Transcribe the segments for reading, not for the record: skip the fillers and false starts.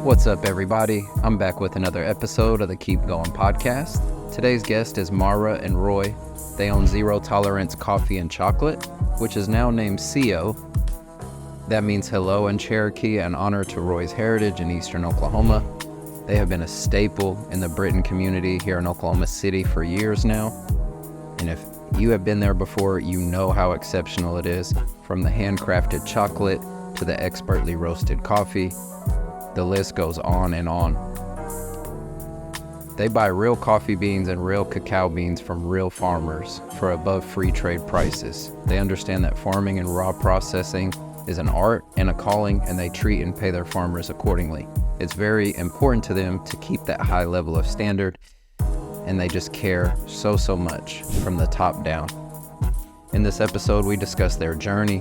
What's up, everybody? I'm back with another episode of the Keep Going podcast. Today's guest is Maura and Roy. They own Zero Tolerance Coffee and Chocolate, which is now named Siyo. That means hello in Cherokee, an honor to Roy's heritage in eastern Oklahoma. They have been a staple in the Britton community here in Oklahoma City for years now. And if you have been there before, you know how exceptional it is, from the handcrafted chocolate to the expertly roasted coffee. The list goes on and on. They buy real coffee beans and real cacao beans from real farmers for above free trade prices. They understand that farming and raw processing is an art and a calling, and they treat and pay their farmers accordingly. It's very important to them to keep that high level of standard, and they just care so much from the top down. In this episode, we discuss their journey,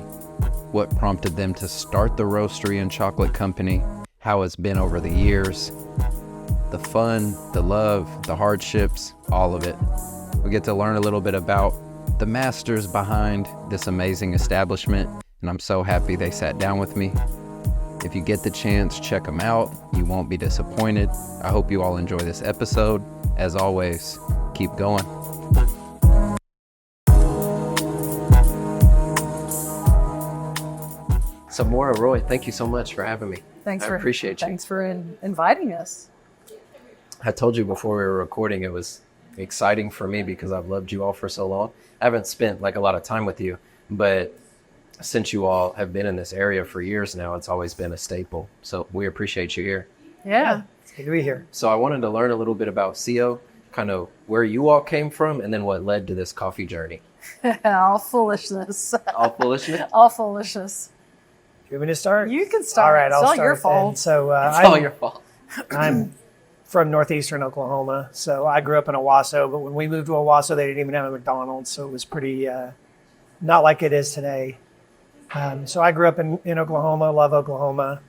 what prompted them to start the roastery and chocolate company, how it's been over the years, the fun, the love, the hardships, all of it. We get to learn a little bit about the masters behind this amazing establishment, and I'm so happy they sat down with me. If you get the chance, check them out. You won't be disappointed. I hope you all enjoy this episode. As always, keep going. So Maura, Roy, thank you so much for having me. I appreciate you. Thanks for inviting us. I told you before we were recording, it was exciting for me because I've loved you all for so long. I haven't spent a lot of time with you, but since you all have been in this area for years now, it's always been a staple. So we appreciate you here. Yeah. It's good to be here. So I wanted to learn a little bit about Siyo, kind of where you all came from, and then what led to this coffee journey. All foolishness. All foolishness? All foolishness. Do you want me to start? You can start. All right, it's I'll all start. your fault. Then. So It's all your fault. I'm from northeastern Oklahoma, so I grew up in Owasso, but when we moved to Owasso, they didn't even have a McDonald's, so it was pretty not like it is today. So I grew up in Oklahoma, love Oklahoma,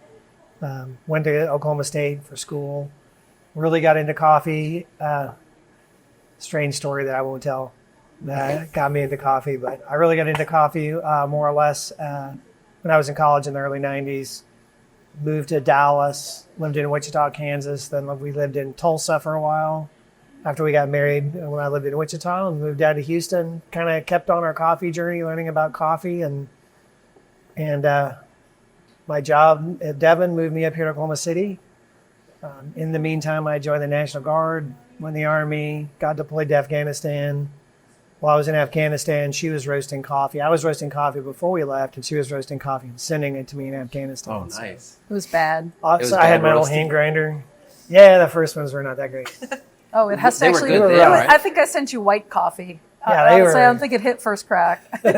went to Oklahoma State for school, really got into coffee. Strange story that I won't tell that got me into coffee, but I really got into coffee more or less when I was in college in the early 90s. Moved to Dallas, lived in Wichita, Kansas. Then we lived in Tulsa for a while after we got married. When I lived in Wichita and moved down to Houston, kind of kept on our coffee journey, learning about coffee. And my job at Devon moved me up here to Oklahoma City. In the meantime, I joined the National Guard, went in the Army, got deployed to Afghanistan. While I was in Afghanistan, she was roasting coffee. I was roasting coffee before we left, and she was roasting coffee and sending it to me in Afghanistan. Oh, nice. It was bad. So I had my old hand grinder. Yeah, the first ones were not that great. Oh, it has to They were actually. good then, right? I think I sent you white coffee. Yeah, they were. I don't think it hit first crack. But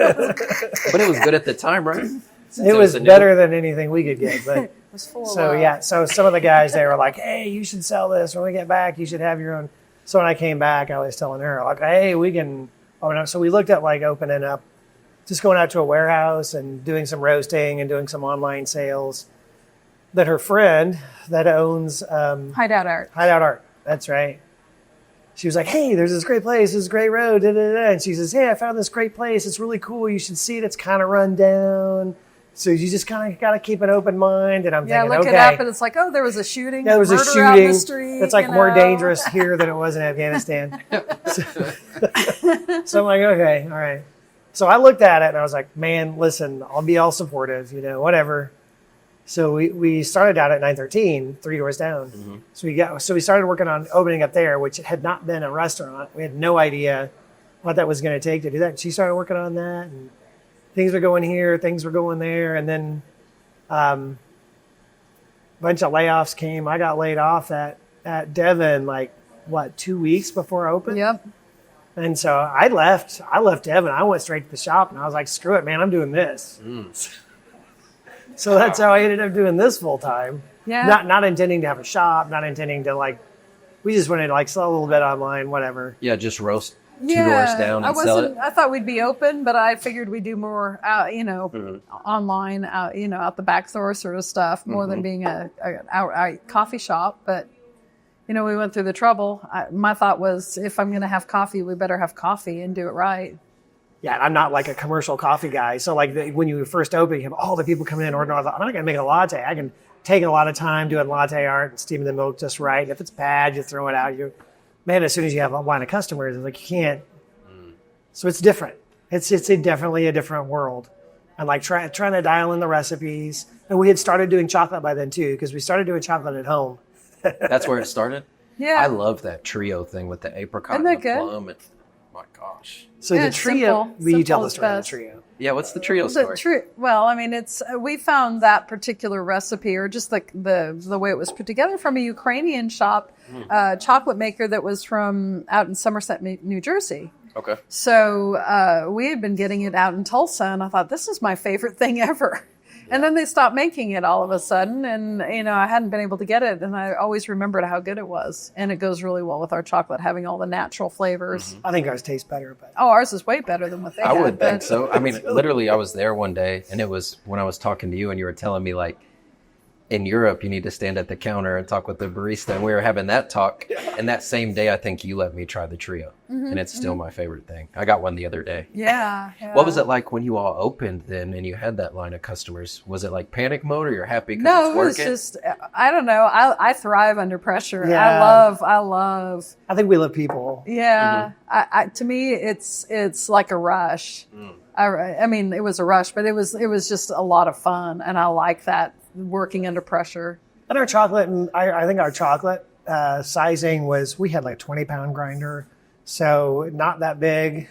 it was good at the time, right? It was better than anything we could get. But It was full of yeah, so some of the guys, they were like, hey, you should sell this. When we get back, you should have your own. So when I came back, I was telling her, like, hey, we can. Oh, no. So we looked at opening up, just going out to a warehouse and doing some roasting and doing some online sales. That her friend that owns Hideout Art. Hideout Art, that's right. She was like, hey, there's this great place, this great road, da, da, da. And she says, hey, I found this great place. It's really cool. You should see it. It's kind of run down. So you just kind of got to keep an open mind. And I'm thinking, look okay. it up, and it's like, oh, there was a shooting. Yeah, there was a murder out in shooting. the street, It's like more dangerous here than it was in Afghanistan. So I'm like, okay, all right. So I looked at it and I was like, man, listen, I'll be all supportive, whatever. So we started out at 913, 3 doors down. Mm-hmm. So we started working on opening up there, which had not been a restaurant. We had no idea what that was going to take to do that. She started working on that, and things were going here, things were going there, and then a bunch of layoffs came. I got laid off at Devon 2 weeks before I opened. Yep. And so I left Devon. I went straight to the shop, and I was like, screw it, man, I'm doing this. So that's how I ended up doing this full time. Yeah. Not intending to have a shop, not intending to we just wanted to sell a little bit online, whatever. Yeah, just roast 2 doors down and sell it. I thought we'd be open, but I figured we'd do more out, online, out the back door sort of stuff, more than being a outright coffee shop. But we went through the trouble. My thought was, if I'm going to have coffee, we better have coffee and do it right. Yeah, I'm not like a commercial coffee guy. So when you first open, you have all the people coming in ordering. I'm not going to make a latte. I can taking a lot of time doing latte art and steaming the milk just right. And if it's bad, you throw it out. Man, as soon as you have a line of customers, it's like you can't. So it's different. It's definitely a different world. And like trying to dial in the recipes. And we had started doing chocolate by then too, because we started doing chocolate at home. That's where it started? Yeah. I love that trio thing with the apricot Isn't and that the good? plum. And, my gosh. So Yeah, the it's trio, simple. will you tell Simple the is story of the best. trio? Yeah, what's the trio story? Well, I mean, we found that particular recipe, or just the way it was put together, from a Ukrainian shop, chocolate maker that was from out in Somerset, New Jersey. Okay. So we had been getting it out in Tulsa, and I thought, this is my favorite thing ever. And then they stopped making it all of a sudden, and I hadn't been able to get it, and I always remembered how good it was. And it goes really well with our chocolate, having all the natural flavors. I think ours tastes better, but Oh, ours is way better than what they I had. would think but- so. I mean, literally, I was there one day, and it was when I was talking to you, and you were telling me, like, in Europe, you need to stand at the counter and talk with the barista. And we were having that talk. And that same day, I think you let me try the trio. And it's still my favorite thing. I got one the other day. Yeah. What was it like when you all opened then and you had that line of customers? Was it like panic mode, or you're happy because No, it's it was working? just, I don't know. I thrive under pressure. Yeah. I love. I think we love people. Yeah. To me, it's like a rush. I mean, it was a rush, but it was just a lot of fun. And I like that, working under pressure. And our chocolate, and I think our chocolate sizing was, we had like 20-pound grinder, so not that big.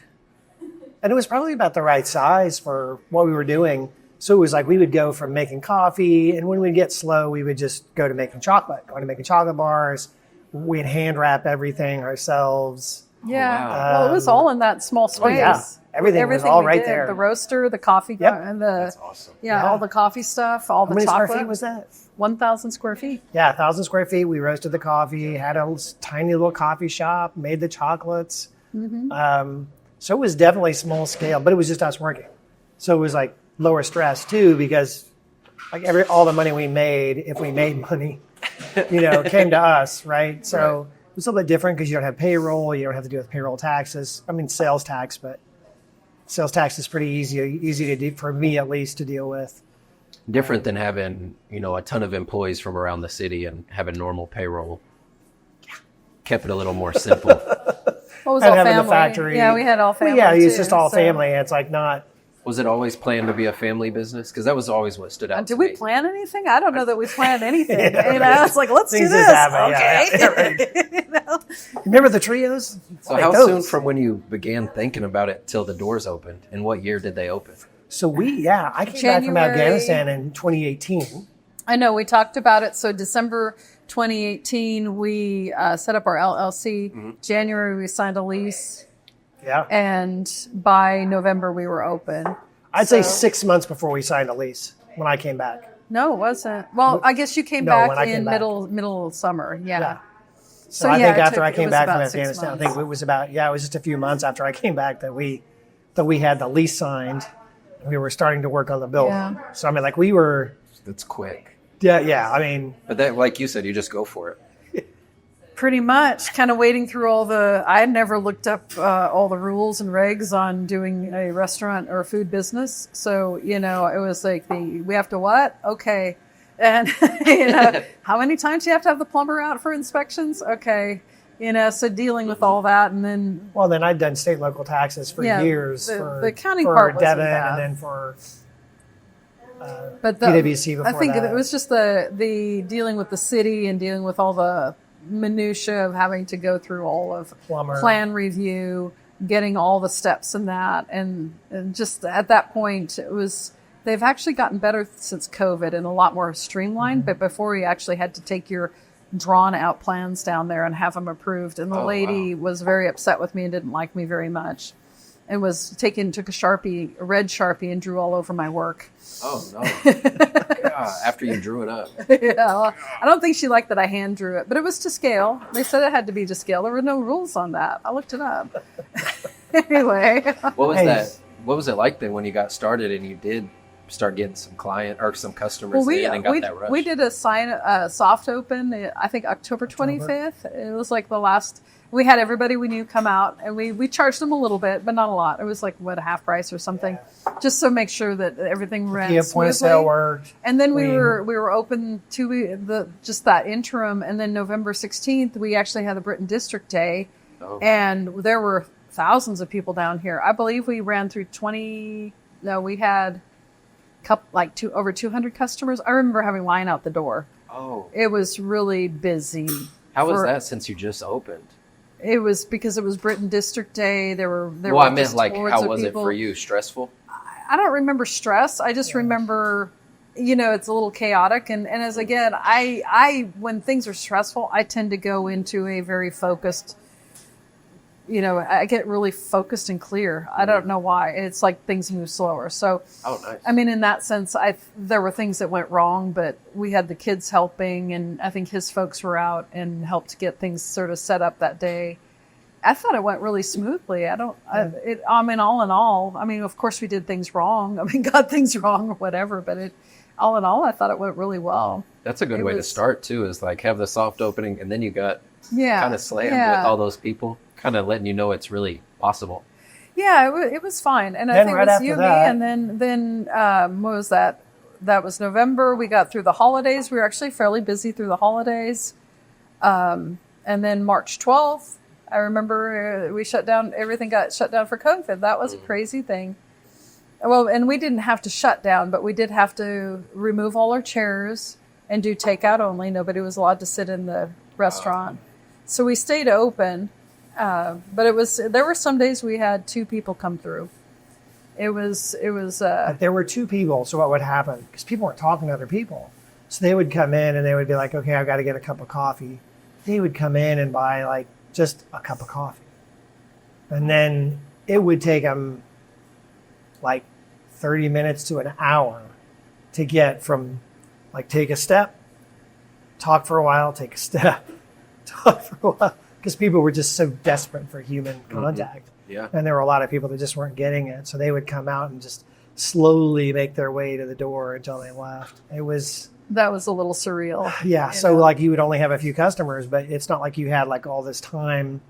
And it was probably about the right size for what we were doing. So it was like we would go from making coffee, and when we'd get slow, we would just go to making chocolate, going to making chocolate bars. We'd hand wrap everything ourselves. Yeah. wow. Well, it was all in that small space. yeah. Everything was all we right did. there. The roaster, the coffee, Yep. and the That's awesome. yeah, Yeah. all the coffee stuff, all How the many chocolate. square feet was that? 1,000 square feet. Yeah, 1,000 square feet. We roasted the coffee, had a tiny little coffee shop, made the chocolates. So it was definitely small scale, but it was just us working. So it was like lower stress too, because like all the money we made, if we made money, came to us, right? So it was a little bit different because you don't have payroll, you don't have to deal with payroll taxes. I mean, sales tax, but sales tax is pretty easy to do, for me at least, to deal with. Different than having, a ton of employees from around the city and having normal payroll. Kept it a little more simple. What was And all having family? the factory. Yeah, we had all family. Well, yeah, it's too, just all so- family. It's like not. Was it always planned to be a family business? Because that was always what stood out Did to we me. plan anything? I don't know that we planned anything. It's like, let's Things do just this. happen, Okay. yeah. Remember the trios? So Like how those. soon from when you began thinking about it till the doors opened? And what year did they open? So I came back from January- Afghanistan in 2018. I know, we talked about it. So December 2018, we set up our LLC. January, we signed a lease. Yeah. And by November, we were open. I'd say So- 6 months before we signed a lease when I came back. No, it wasn't. Well, I guess you came No, back when I came in back. middle summer. Yeah. Yeah. So, I yeah, think it after took- I it came was back from about 6 Afghanistan, I months. think it was it was just a few months after I came back that we had the lease signed. We were starting to work on the building. Yeah. So I mean, like we were, That's quick. yeah. I mean, But that, like you said, you just go for it. Pretty much, kind of wading through I had never looked up all the rules and regs on doing a restaurant or a food business. So, it was like we have to what? Okay. And, how many times do you have to have the plumber out for inspections? Okay. So dealing with all that, and then well, then I'd done state and local taxes for Yeah, years. the for accounting for part wasn't Devon, bad. and then for but PwC before I think that. it was just the dealing with the city and dealing with all the minutia of having to go through all of Plumber. plan review, getting all the steps in that, and just at that point they've actually gotten better since COVID and a lot more streamlined. Mm-hmm. But before, you actually had to take your drawn out plans down there and have them approved, and the lady was very upset with me and didn't like me very much. And took a red Sharpie, and drew all over my work. Oh, no. God, after you drew it up. Yeah, I don't think she liked that I hand drew it, but it was to scale. They said it had to be to scale. There were no rules on that. I looked it up. Anyway, What was Hey. that? What was it like then when you got started and you did start getting some customers in and got that rush? We did a soft open, I think October 25th. It was like the last, we had everybody we knew come out, and we charged them a little bit, but not a lot. It was like, what, a half price or something, just to make sure that everything ran smoothly. Point of sale worked. And then we were open to just that interim, and then November 16th, we actually had the Britton District Day, and there were thousands of people down here. I believe we ran through we had over 200 customers. I remember having line out the door. Oh. It was really busy. How was that since you just opened? It was because it was Britton District Day. There were I meant like, how was it for you? Stressful? I don't remember stress. I just remember, it's a little chaotic. And as again, I when things are stressful, I tend to go into a very focused, I get really focused and clear. I don't know why. It's like things move slower. So, nice. I mean, in that sense, there were things that went wrong, but we had the kids helping, and I think his folks were out and helped get things sort of set up that day. I thought it went really smoothly. All in all, of course we did things wrong. Got things wrong or whatever, but all in all, I thought it went really well. That's a good way to start too, is like have the soft opening, and then you got kind of slammed with all those people, kind of letting you know it's really possible. Yeah, it was fine. And I think it was you, me, and then what was that? That was November. We got through the holidays. We were actually fairly busy through the holidays. And then March 12th, I remember we shut down, everything got shut down for COVID. That was a crazy thing. Well, and we didn't have to shut down, but we did have to remove all our chairs and do takeout only. Nobody was allowed to sit in the restaurant. So we stayed open. But there were some days we had 2 people come through. There were 2 people. So what would happen? Because people weren't talking to other people. So they would come in and they would be like, okay, I've got to get a cup of coffee. They would come in and buy like just a cup of coffee. And then it would take them like 30 minutes to an hour to get from like take a step, talk for a while, take a step, talk for a while. Because people were just so desperate for human contact. Yeah. And there were a lot of people that just weren't getting it. So they would come out and just slowly make their way to the door until they left. That was a little surreal. Yeah. So like you would only have a few customers, but it's not like you had like all this time.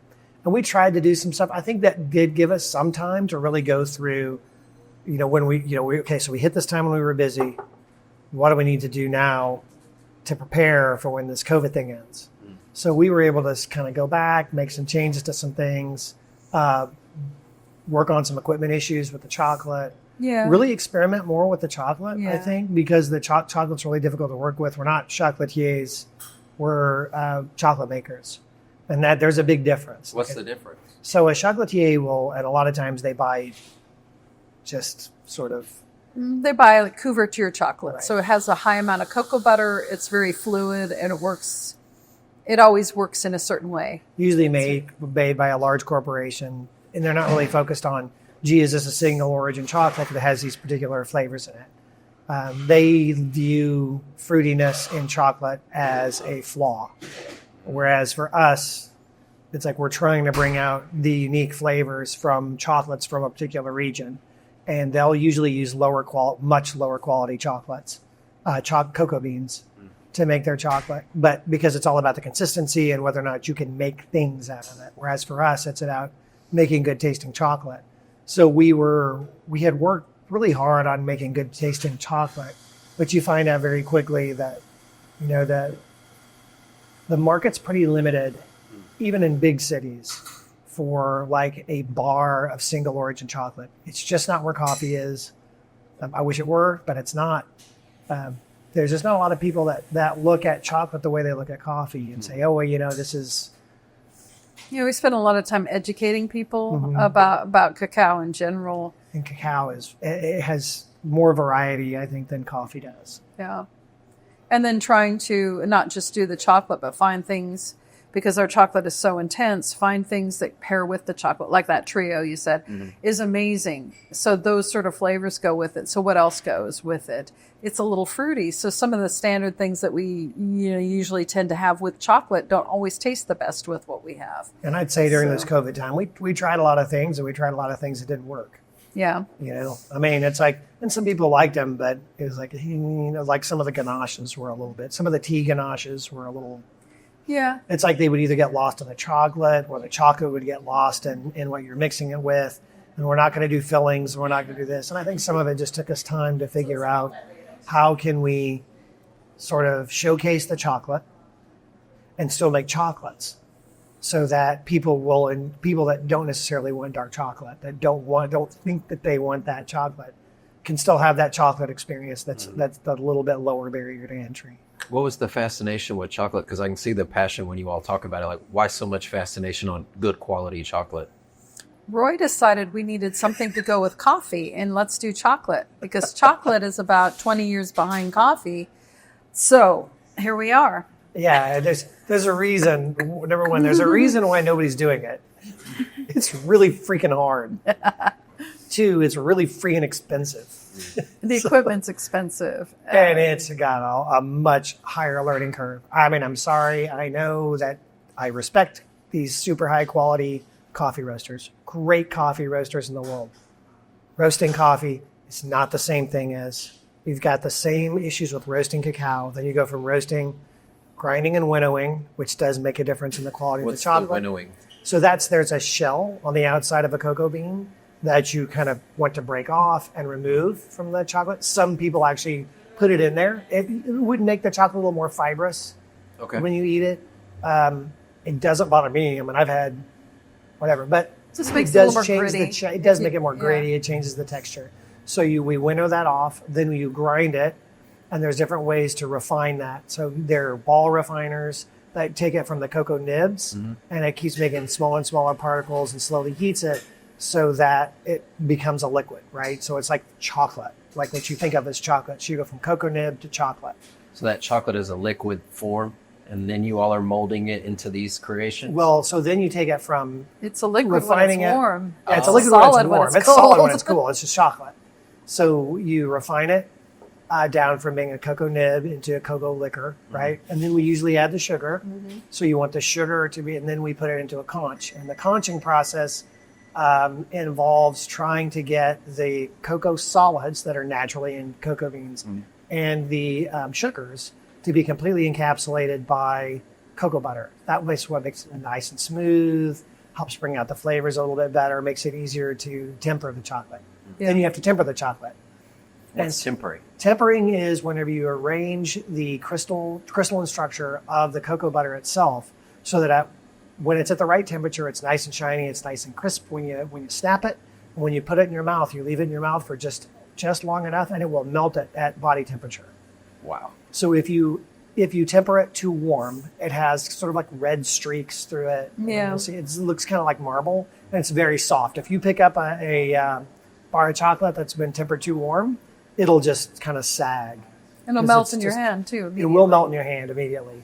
And we tried to do some stuff. I think that did give us some time to really go through, when so we hit this time when we were busy. What do we need to do now to prepare for when this COVID thing ends? So we were able to kind of go back, make some changes to some things, work on some equipment issues with the chocolate. Yeah. Really experiment more with the chocolate, Yeah. I think, because the chocolate's really difficult to work with. We're not chocolatiers, we're chocolate makers. And that there's a big difference. What's the difference? So a chocolatier will, and a lot of times they buy just sort of... They buy like couverture chocolate. Right. So it has a high amount of cocoa butter. It's very fluid, and it always works in a certain way. Usually made by a large corporation, and they're not really focused on, is this a single origin chocolate that has these particular flavors in it? They view fruitiness in chocolate as a flaw. Whereas for us, it's like we're trying to bring out the unique flavors from chocolates from a particular region. And they'll usually use much lower quality chocolates, cocoa beans, to make their chocolate. But because it's all about the consistency and whether or not you can make things out of it. Whereas for us, it's about making good tasting chocolate. So we had worked really hard on making good tasting chocolate, but you find out very quickly that, that the market's pretty limited, even in big cities, for like a bar of single origin chocolate. It's just not where coffee is. I wish it were, but it's not. There's just not a lot of people that look at chocolate the way they look at coffee and say, oh, well, this is... we spend a lot of time educating people about cacao in general. And cacao it has more variety, I think, than coffee does. Yeah. And then trying to not just do the chocolate, but find things, because our chocolate is so intense, find things that pair with the chocolate, like that trio you said, is amazing. So those sort of flavors go with it. So what else goes with it? It's a little fruity. So some of the standard things that we usually tend to have with chocolate don't always taste the best with what we have. And I'd say during this COVID time, we tried a lot of things, and we tried a lot of things that didn't work. Yeah. I mean, it's like, and some people liked them, but it was like, like some of the ganaches were a little bit, some of the tea ganaches were a little, Yeah. it's like they would either get lost in the chocolate or the chocolate would get lost in what you're mixing it with. And we're not going to do fillings. We're not going to do this. And I think some of it just took us time to figure out how can we sort of showcase the chocolate and still make chocolates so that people will, and people that don't necessarily want dark chocolate, that don't think that they want that chocolate, can still have that chocolate experience that's a little bit lower barrier to entry. What was the fascination with chocolate? Because I can see the passion when you all talk about it. Like, why so much fascination on good quality chocolate? Roy decided we needed something to go with coffee, and let's do chocolate, because chocolate is about 20 years behind coffee. So here we are. Yeah, there's a reason. Number one, there's a reason why nobody's doing it. It's really freaking hard. Two, it's really freaking expensive. The equipment's expensive. And it's got a much higher learning curve. I mean, I'm sorry. I know that I respect these super high quality coffee roasters, great coffee roasters in the world. Roasting coffee is not the same thing as, you've got the same issues with roasting cacao. Then you go from roasting, grinding and winnowing, which does make a difference in the quality of the chocolate. What's the winnowing? So there's a shell on the outside of a cocoa bean that you kind of want to break off and remove from the chocolate. Some people actually put it in there. It would make the chocolate a little more fibrous when you eat it. It doesn't bother me. I mean, I've had whatever, but Just makes it it a does little more change gritty. it does make it more Yeah. gritty. It changes the texture. So we winnow that off, then you grind it, and there's different ways to refine that. So there are ball refiners that take it from the cocoa nibs, and it keeps making smaller and smaller particles and slowly heats it so that it becomes a liquid, right? So it's like chocolate, like what you think of as chocolate. So you go from cocoa nib to chocolate. So that chocolate is a liquid form, and then you all are molding it into these creations? Well, so then you take it from It's a liquid refining when it's it. warm. Yeah, it's a liquid when it's solid warm. It's cold. solid when it's cool. It's just chocolate. So you refine it down from being a cocoa nib into a cocoa liquor, right? And then we usually add the sugar. So you want the sugar to be, and then we put it into a conch. And the conching process involves trying to get the cocoa solids that are naturally in cocoa beans and the sugars to be completely encapsulated by cocoa butter. That is what makes it nice and smooth, helps bring out the flavors a little bit better, makes it easier to temper the chocolate. Then you have to temper the chocolate. What's tempering? Tempering is whenever you arrange the crystalline structure of the cocoa butter itself so that when it's at the right temperature, it's nice and shiny, it's nice and crisp when you snap it. When you put it in your mouth, you leave it in your mouth for just long enough and it will melt it at body temperature. Wow. So if you temper it too warm, it has sort of like red streaks through it. Yeah. You'll see it looks kind of like marble and it's very soft. If you pick up a bar of chocolate that's been tempered too warm, it'll just kind of sag. And it'll 'Cause melt it's in your just- hand too. It immediately. will melt in your hand immediately.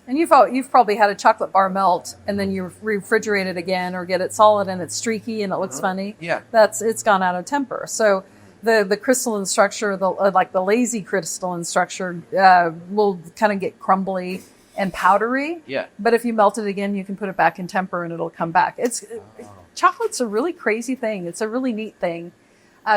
And you've probably had a chocolate bar melt and then you refrigerate it again or get it solid and it's streaky and it looks funny. Yeah. It's gone out of temper. So the crystalline structure, like the lazy crystalline structure, will kind of get crumbly and powdery. Yeah. But if you melt it again, you can put it back in temper and it'll come back. Chocolate's a really crazy thing. It's a really neat thing.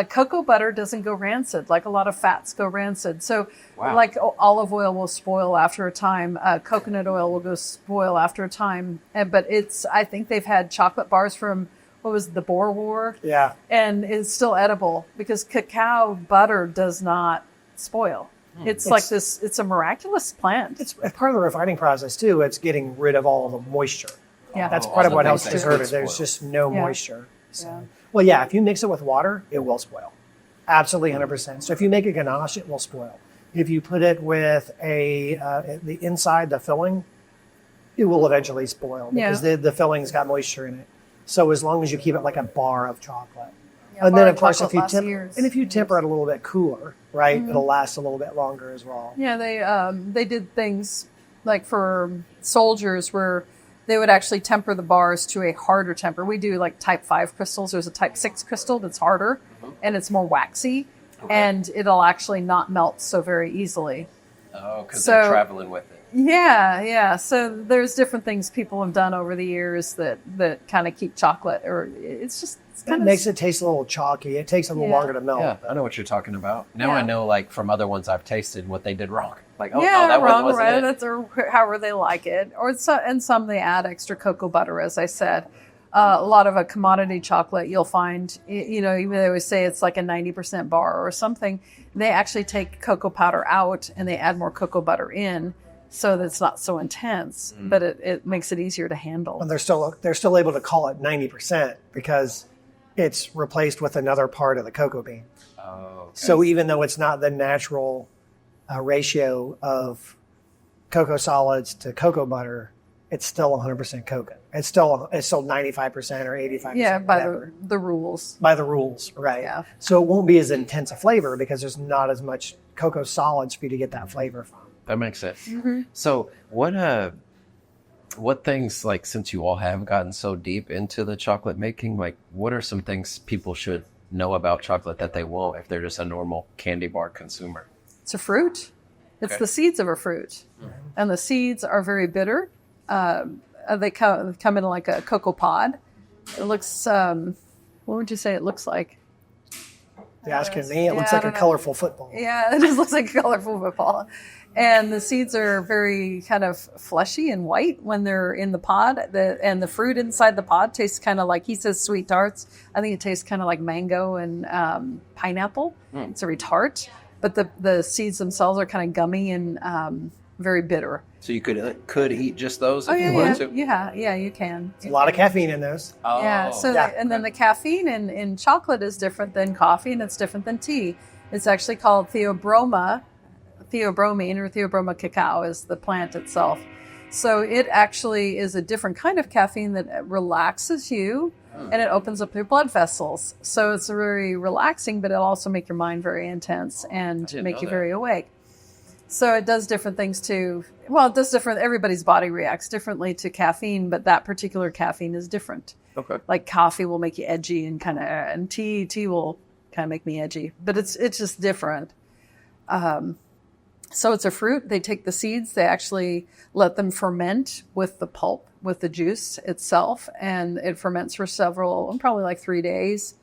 Cocoa butter doesn't go rancid, like a lot of fats go rancid. So Wow. like olive oil will spoil after a time. Coconut oil will go spoil after a time. But I think they've had chocolate bars from, what was it, the Boer War? Yeah. And it's still edible because cacao butter does not spoil. It's like this, it's a miraculous plant. It's part of the refining process too. It's getting rid of all of the moisture. Yeah. That's Oh, part of all what the helps things that preserve could it. There's spoil. just no Yeah. moisture. So, Yeah. well, yeah, if you mix it with water, it will spoil. Absolutely 100%. So if you make a ganache, it will spoil. If you put it with the inside, the filling, it will eventually spoil because the filling's got moisture in it. So as long as you keep it like a bar of chocolate. Yeah, And bar then of of course chocolate lasts years. if you temper it a little bit cooler, right, it'll last a little bit longer as well. Yeah, they did things like for soldiers where they would actually temper the bars to a harder temper. We do like type 5 crystals. There's a type 6 crystal that's harder and it's more waxy and it'll actually not melt so very easily. Oh, because So- they're traveling with it. Yeah. So there's different things people have done over the years that kind of keep chocolate, or it's That kind of makes it taste a little chalky. It takes a little Yeah. longer to melt. Yeah, I know what you're talking about. Now Yeah. I know, like, from other ones I've tasted, what they did wrong. Like, oh, yeah, no, that wrong, wasn't right? it. That's or however they like it, or and some they add extra cocoa butter, as I said. A lot of a commodity chocolate you'll find, even they always say it's like a 90% bar or something. They actually take cocoa powder out and they add more cocoa butter in, so that it's not so intense, but it makes it easier to handle. And they're still able to call it 90% because it's replaced with another part of the cocoa bean. Oh, okay. So even though it's not the natural ratio of cocoa solids to cocoa butter, it's still 100% cocoa. It's still 95% or 85%. Yeah, by whatever. the rules. By the rules, right? Yeah. So it won't be as intense a flavor because there's not as much cocoa solids for you to get that flavor from. That makes sense. So what things, like, since you all have gotten so deep into the chocolate making, like, what are some things people should know about chocolate that they won't if they're just a normal candy bar consumer? It's a fruit. It's Okay. the seeds of a fruit, and the seeds are very bitter. They come in like a cocoa pod. It looks. What would you say it looks like? You're asking me? It looks Yeah, like I a don't know. colorful football. Yeah, it just looks like a colorful football. And the seeds are very kind of fleshy and white when they're in the pod. And the fruit inside the pod tastes kind of like, he says sweet tarts. I think it tastes kind of like mango and pineapple. It's very tart. But the seeds themselves are kind of gummy and very bitter. So you could eat just those Oh, if you yeah, wanted to? yeah, you can. There's a lot of caffeine in those. Oh, Yeah. So Yeah. and then the caffeine in chocolate is different than coffee, and it's different than tea. It's actually called theobromine or theobroma cacao is the plant itself. So it actually is a different kind of caffeine that relaxes you and it opens up your blood vessels. So it's very relaxing, but it'll also make your mind very intense and didn't make know you that. very awake. So it does different things too. Well, it does different. Everybody's body reacts differently to caffeine, but that particular caffeine is different. Okay. Like coffee will make you edgy and tea will kind of make me edgy, but it's just different. So it's a fruit. They take the seeds, they actually let them ferment with the pulp, with the juice itself, and it ferments for probably like 3 days.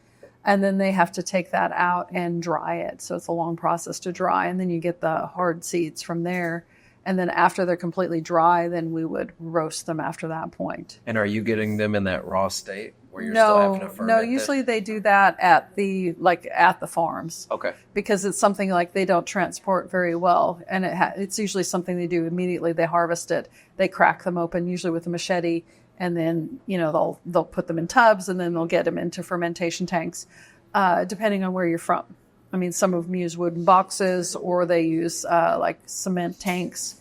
And then they have to take that out and dry it. So it's a long process to dry. And then you get the hard seeds from there. And then after they're completely dry, then we would roast them after that point. And are you getting them in that raw state where you're still having to ferment No, it? usually they do that at the farms. Okay. Because it's something like they don't transport very well, and it's usually something they do immediately. They harvest it, they crack them open, usually with a machete, and then they'll put them in tubs, and then they'll get them into fermentation tanks, depending on where you're from. I mean, some of them use wooden boxes, or they use like cement tanks.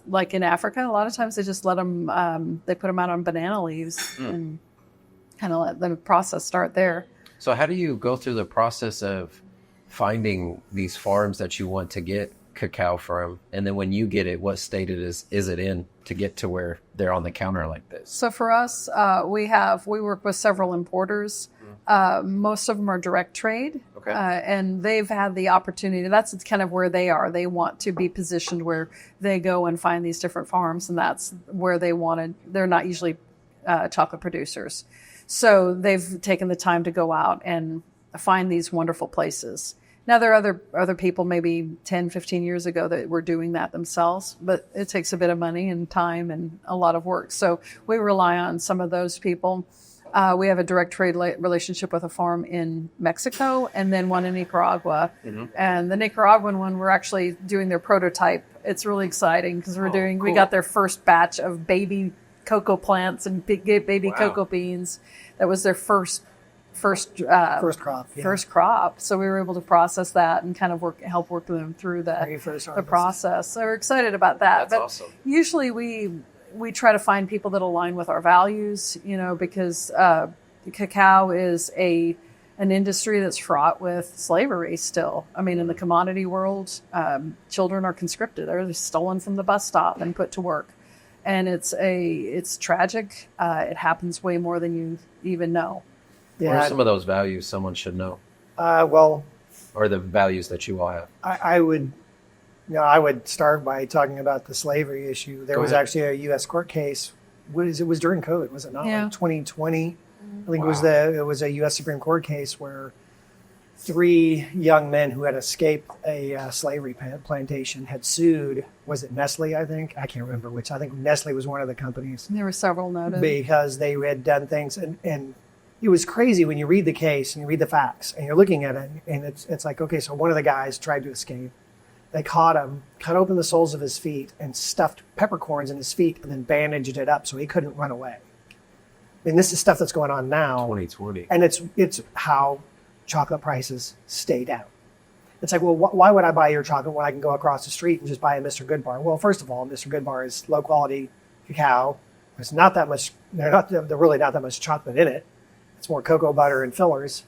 Like in Africa, a lot of times they just let them. They put them out on banana leaves and kind of let the process start there. So how do you go through the process of finding these farms that you want to get cacao from? And then when you get it, what state is it in to get to where they're on the counter like this? So for us, we work with several importers. Most of them are direct trade. Okay. And they've had the opportunity. That's kind of where they are. They want to be positioned where they go and find these different farms, and that's where they wanted. They're not usually chocolate producers. So they've taken the time to go out and find these wonderful places. Now, there are other people maybe 10, 15 years ago that were doing that themselves, but it takes a bit of money and time and a lot of work. So we rely on some of those people. We have a direct trade relationship with a farm in Mexico and then one in Nicaragua. Mm-hmm. And the Nicaraguan one, we're actually doing their prototype. It's really exexciting because we got their first batch of baby cocoa plants and baby cocoa beans. That was their first crop. Yeah. First crop. So we were able to process that and kind of help work them through Very first the harvest. process. So we're excited about that. That's awesome. Usually we try to find people that align with our values, because cacao is an industry that's fraught with slavery still. I mean, in the commodity world, children are conscripted. They're stolen from the bus stop and put to work. And it's tragic. It happens way more than you even know. What are some of those values someone should know? Well, Or the values that you all have? I would I would start by talking about the slavery issue. There Go was ahead. actually a U.S. court case. It was during COVID, was it not? Yeah. Like 2020. I think Wow. it was a U.S. Supreme Court case where 3 young men who had escaped a slavery plantation had sued. Was it Nestle? I think I can't remember which. I think Nestle was one of the companies There were several noted. because they had done things, and it was crazy when you read the case and you read the facts and you're looking at it, and it's like, okay, so one of the guys tried to escape. They caught him, cut open the soles of his feet, and stuffed peppercorns in his feet, and then bandaged it up so he couldn't run away. I mean, this is stuff that's going on now, 2020. and it's how chocolate prices stay down. It's like, well, why would I buy your chocolate when I can go across the street and just buy a Mr. Goodbar? Well, first of all, Mr. Goodbar is low quality cacao. There's not that much. They're really not that much chocolate in it. It's more cocoa butter and fillers,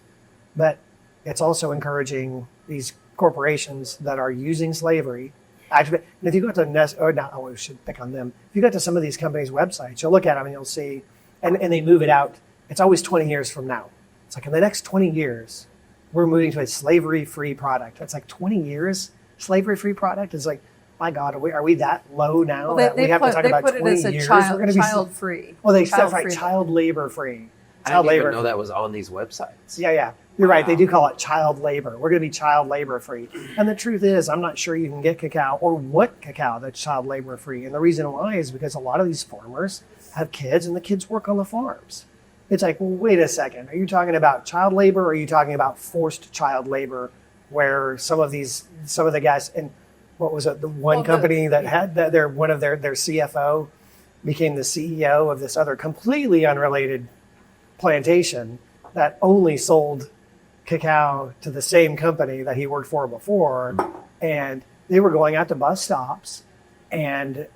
but it's also encouraging these corporations that are using slavery. Actually, and if you go to we should pick on them. If you go to some of these companies' websites, you'll look at them and you'll see, and they move it out. It's always 20 years from now. It's like in the next 20 years, we're moving to a slavery-free product. It's like 20 years slavery-free product. It's like, my God, are we that low now that we have to talk about 20 it as a years? child, We're going to be child-free. well, they still Child-free. write child labor-free. I Child didn't even labor. know that was on these websites. Yeah. You're right. They do call it child labor. We're going to be child labor free. And the truth is, I'm not sure you can get cacao or what cacao that's child labor free. And the reason why is because a lot of these farmers have kids and the kids work on the farms. It's like, well, wait a second. Are you talking about child labor or are you talking about forced child labor where some of the guys, and what was it? The one company that had that one of their CFO became the CEO of this other completely unrelated plantation that only sold cacao to the same company that he worked for before, and they were going out to bus stops and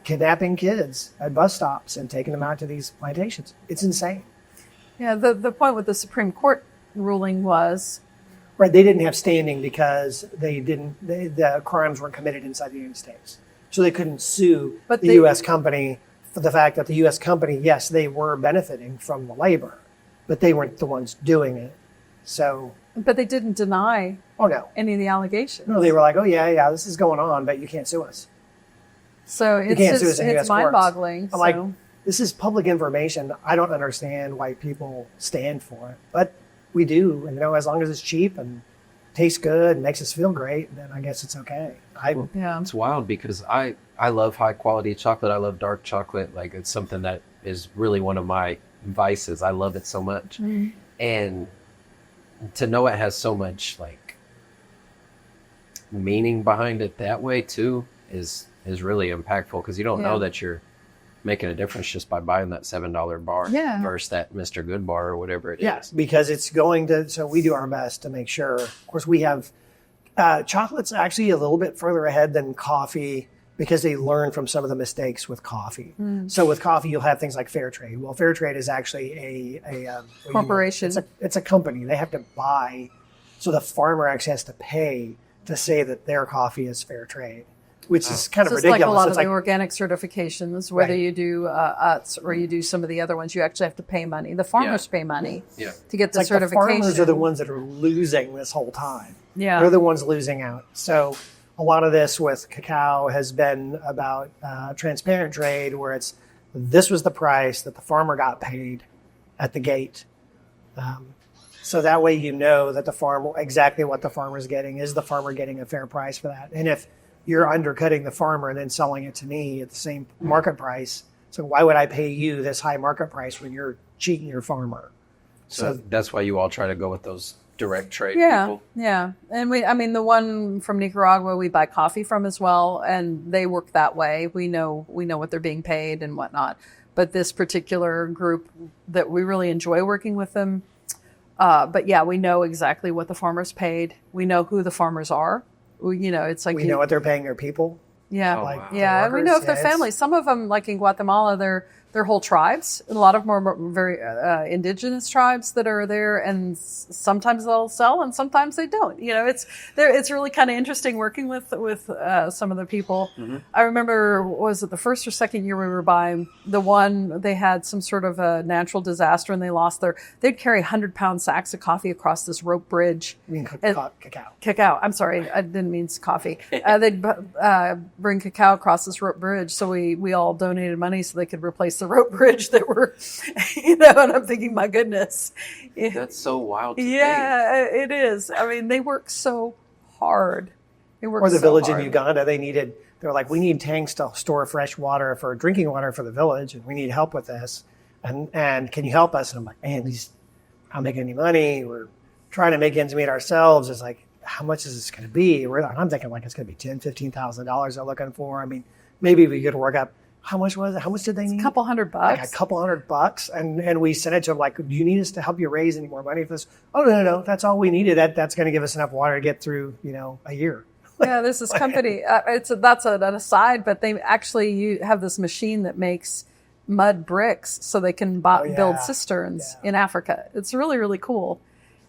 kidnapping kids at bus stops and taking them out to these plantations. It's insane. Yeah, the point with the Supreme Court ruling was Right? They didn't have standing because the crimes weren't committed inside the United States, so they couldn't sue But the they- U.S. company for the fact that the U.S. company, yes, they were benefiting from the labor, but they weren't the ones doing it. So, but they didn't deny oh no. any of the allegations. No, they were like, oh, yeah, this is going on, but you can't sue us. So You can't sue us it's in U.S. courts. mind-boggling. I'm So. like, this is public information. I don't understand why people stand for it, but we do. And, as long as it's cheap and tastes good and makes us feel great, then I guess it's okay. Yeah. It's wild because I love high quality chocolate. I love dark chocolate. Like, it's something that is really one of my vices. I love it so much. Mm-hmm. And to know it has so much like meaning behind it that way too is really impactful because you don't know that you're making a difference just by buying that $7 bar versus that Mr. Good bar or whatever it is. Yes, because it's going to, so we do our best to make sure. Of course, we have chocolate's actually a little bit further ahead than coffee because they learn from some of the mistakes with coffee. So with coffee, you'll have things like fair trade. Well, fair trade is actually a Corporation. It's a company. They have to buy, so the farmer actually has to pay to say that their coffee is fair trade, which is kind of Just ridiculous. like a lot It's of the organic certifications, whether Right. you do UTS or you do some of the other ones, you actually have to pay money. The farmers pay money to get the it's like the certification. farmers are the ones that are losing this whole time. Yeah. They're the ones losing out. So a lot of this with cacao has been about transparent trade, where this was the price that the farmer got paid at the gate. So that way you know that exactly what the farmer's getting. Is the farmer getting a fair price for that? And if you're undercutting the farmer and then selling it to me at the same market price, so why would I pay you this high market price when you're cheating your farmer? So that's why you all try to go with those direct trade Yeah, people. yeah. And the one from Nicaragua we buy coffee from as well, and they work that way. We know what they're being paid and whatnot. But this particular group that we really enjoy working with them. But yeah, we know exactly what the farmers paid. We know who the farmers are. It's like We know what they're paying their people. Yeah, Oh, wow. yeah. And we know if they're Workers, yeah, families. Some of them, like in Guatemala, they're their whole tribes. A lot of them are very indigenous tribes that are there, and sometimes they'll sell and sometimes they don't. It's really kind of interesting working with some of the people. I remember, was it the first or second year we were buying, the one they had some sort of a natural disaster and they'd carry 100-pound sacks of coffee across this rope bridge. You mean cacao. Cacao. I'm sorry. I didn't mean coffee. They'd bring cacao across this rope bridge. So we all donated money so they could replace the rope bridge that were, and I'm thinking, my goodness. That's so wild to think. It is. I mean, they work so hard. Or the village in Uganda, they're like, we need tanks to store fresh water for drinking water for the village, and we need help with this. And can you help us? And I'm like, man, these not making any money. We're trying to make ends meet ourselves. It's like, how much is this going to be? I'm thinking like it's going to be $10,000, $15,000 they're looking for. I mean, maybe we could work up. How much was it? How much did they need? A couple $100. Like a couple $100. And we sent it to them like, do you need us to help you raise any more money for this? Oh, no. That's all we needed. That's going to give us enough water to get through, a year. Yeah, this is company. That's an aside, but they actually have this machine that makes mud bricks so they can build cisterns in Africa. It's really, really cool.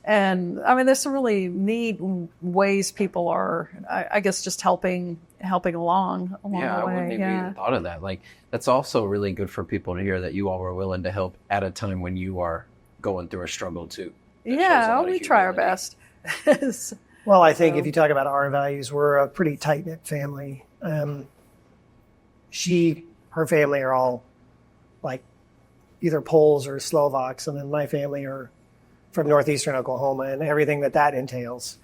And I mean, there's some really neat ways people are, I guess, just helping along the way. I wouldn't even thought of that. Like, that's also really good for people to hear that you all were willing to help at a time when you are going through a struggle too. We try our best. Well, I think if you talk about our values, we're a pretty tight-knit family. Her family are all like either Poles or Slovaks, and then my family are from northeastern Oklahoma and everything that entails.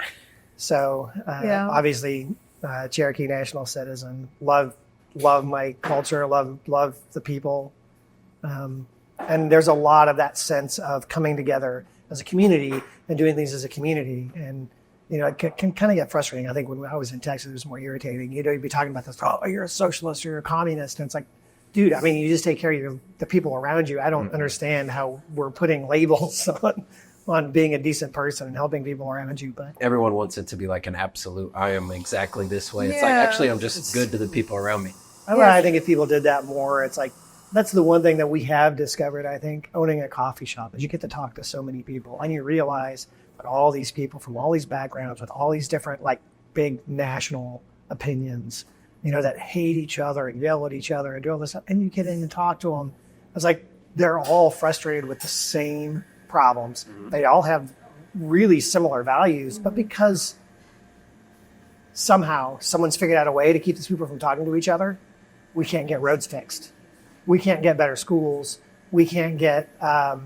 So obviously, Cherokee national citizen, love my culture, love the people. And there's a lot of that sense of coming together as a community and doing things as a community. And it can kind of get frustrating. I think when I was in Texas, it was more irritating. You'd be talking about this, oh, you're a socialist, you're a communist. And it's like, dude, I mean, you just take care of the people around you. I don't understand how we're putting labels on being a decent person and helping people around you. But everyone wants it to be like an absolute, I am exactly this way. It's like, actually, I'm just good to the people around me. I think if people did that more, it's like, that's the one thing that we have discovered, I think, owning a coffee shop, is you get to talk to so many people and you realize that all these people from all these backgrounds with all these different like big national opinions, that hate each other and yell at each other and do all this stuff. And you get in and talk to them. It's like, they're all frustrated with the same problems. Mm-hmm. They all have really similar values, but because somehow someone's figured out a way to keep these people from talking to each other, we can't get roads fixed. We can't get better schools. We can't get, a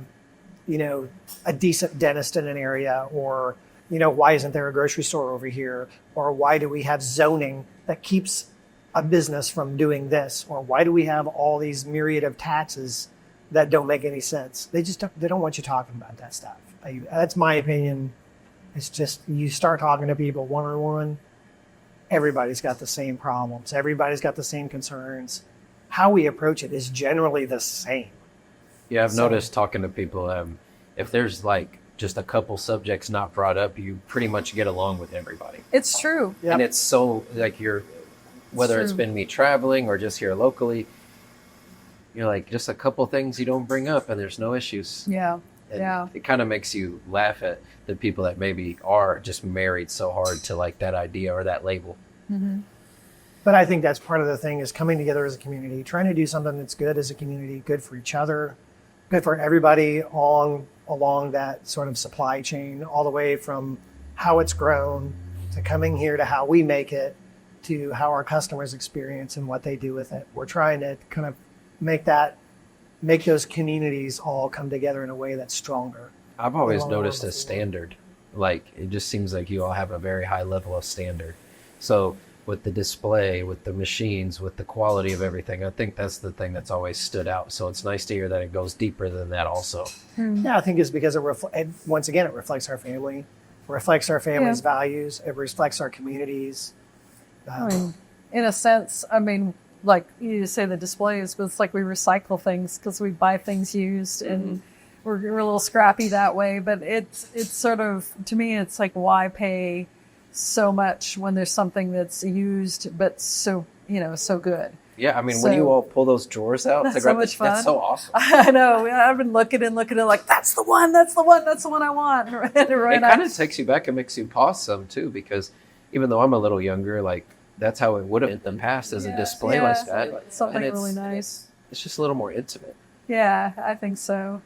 decent dentist in an area, or, why isn't there a grocery store over here? Or why do we have zoning that keeps a business from doing this? Or why do we have all these myriad of taxes that don't make any sense? They don't want you talking about that stuff. That's my opinion. It's just, you start talking to people one-on-one, everybody's got the same problems. Everybody's got the same concerns. How we approach it is generally the same. Yeah, I've noticed talking to people, if there's like just a couple subjects not brought up, you pretty much get along with everybody. It's true. Yep. And it's so like whether it's been me traveling or just here locally, you're like, just a couple things you don't bring up and there's no issues. Yeah. And it kind of makes you laugh at the people that maybe are just married so hard to like that idea or that label. Mm-hmm. But I think that's part of the thing, is coming together as a community, trying to do something that's good as a community, good for each other, good for everybody along that sort of supply chain, all the way from how it's grown to coming here to how we make it to how our customers experience and what they do with it. We're trying to kind of make those communities all come together in a way that's stronger. I've always noticed a standard. Like, it just seems like you all have a very high level of standard. So with the display, with the machines, with the quality of everything, I think that's the thing that's always stood out. So it's nice to hear that it goes deeper than that also. Yeah, I think it's because it reflects our family, reflects our family's values, it reflects our communities. In a sense, like you say the displays, but it's like we recycle things because we buy things used, and we're a little scrappy that way. But it's sort of, to me, it's like, why pay so much when there's something that's used but so good? Yeah, I mean, So- when you all pull those drawers out to That's grab so much that's fun. so awesome. I know. I've been looking like, that's the one I want. And Roy It and I- kind of takes you back and makes you pause some too, because even though I'm a little younger, like that's how it would have been in the past as a display like that. Something And really nice. It's just a little more intimate. Yeah, I think so.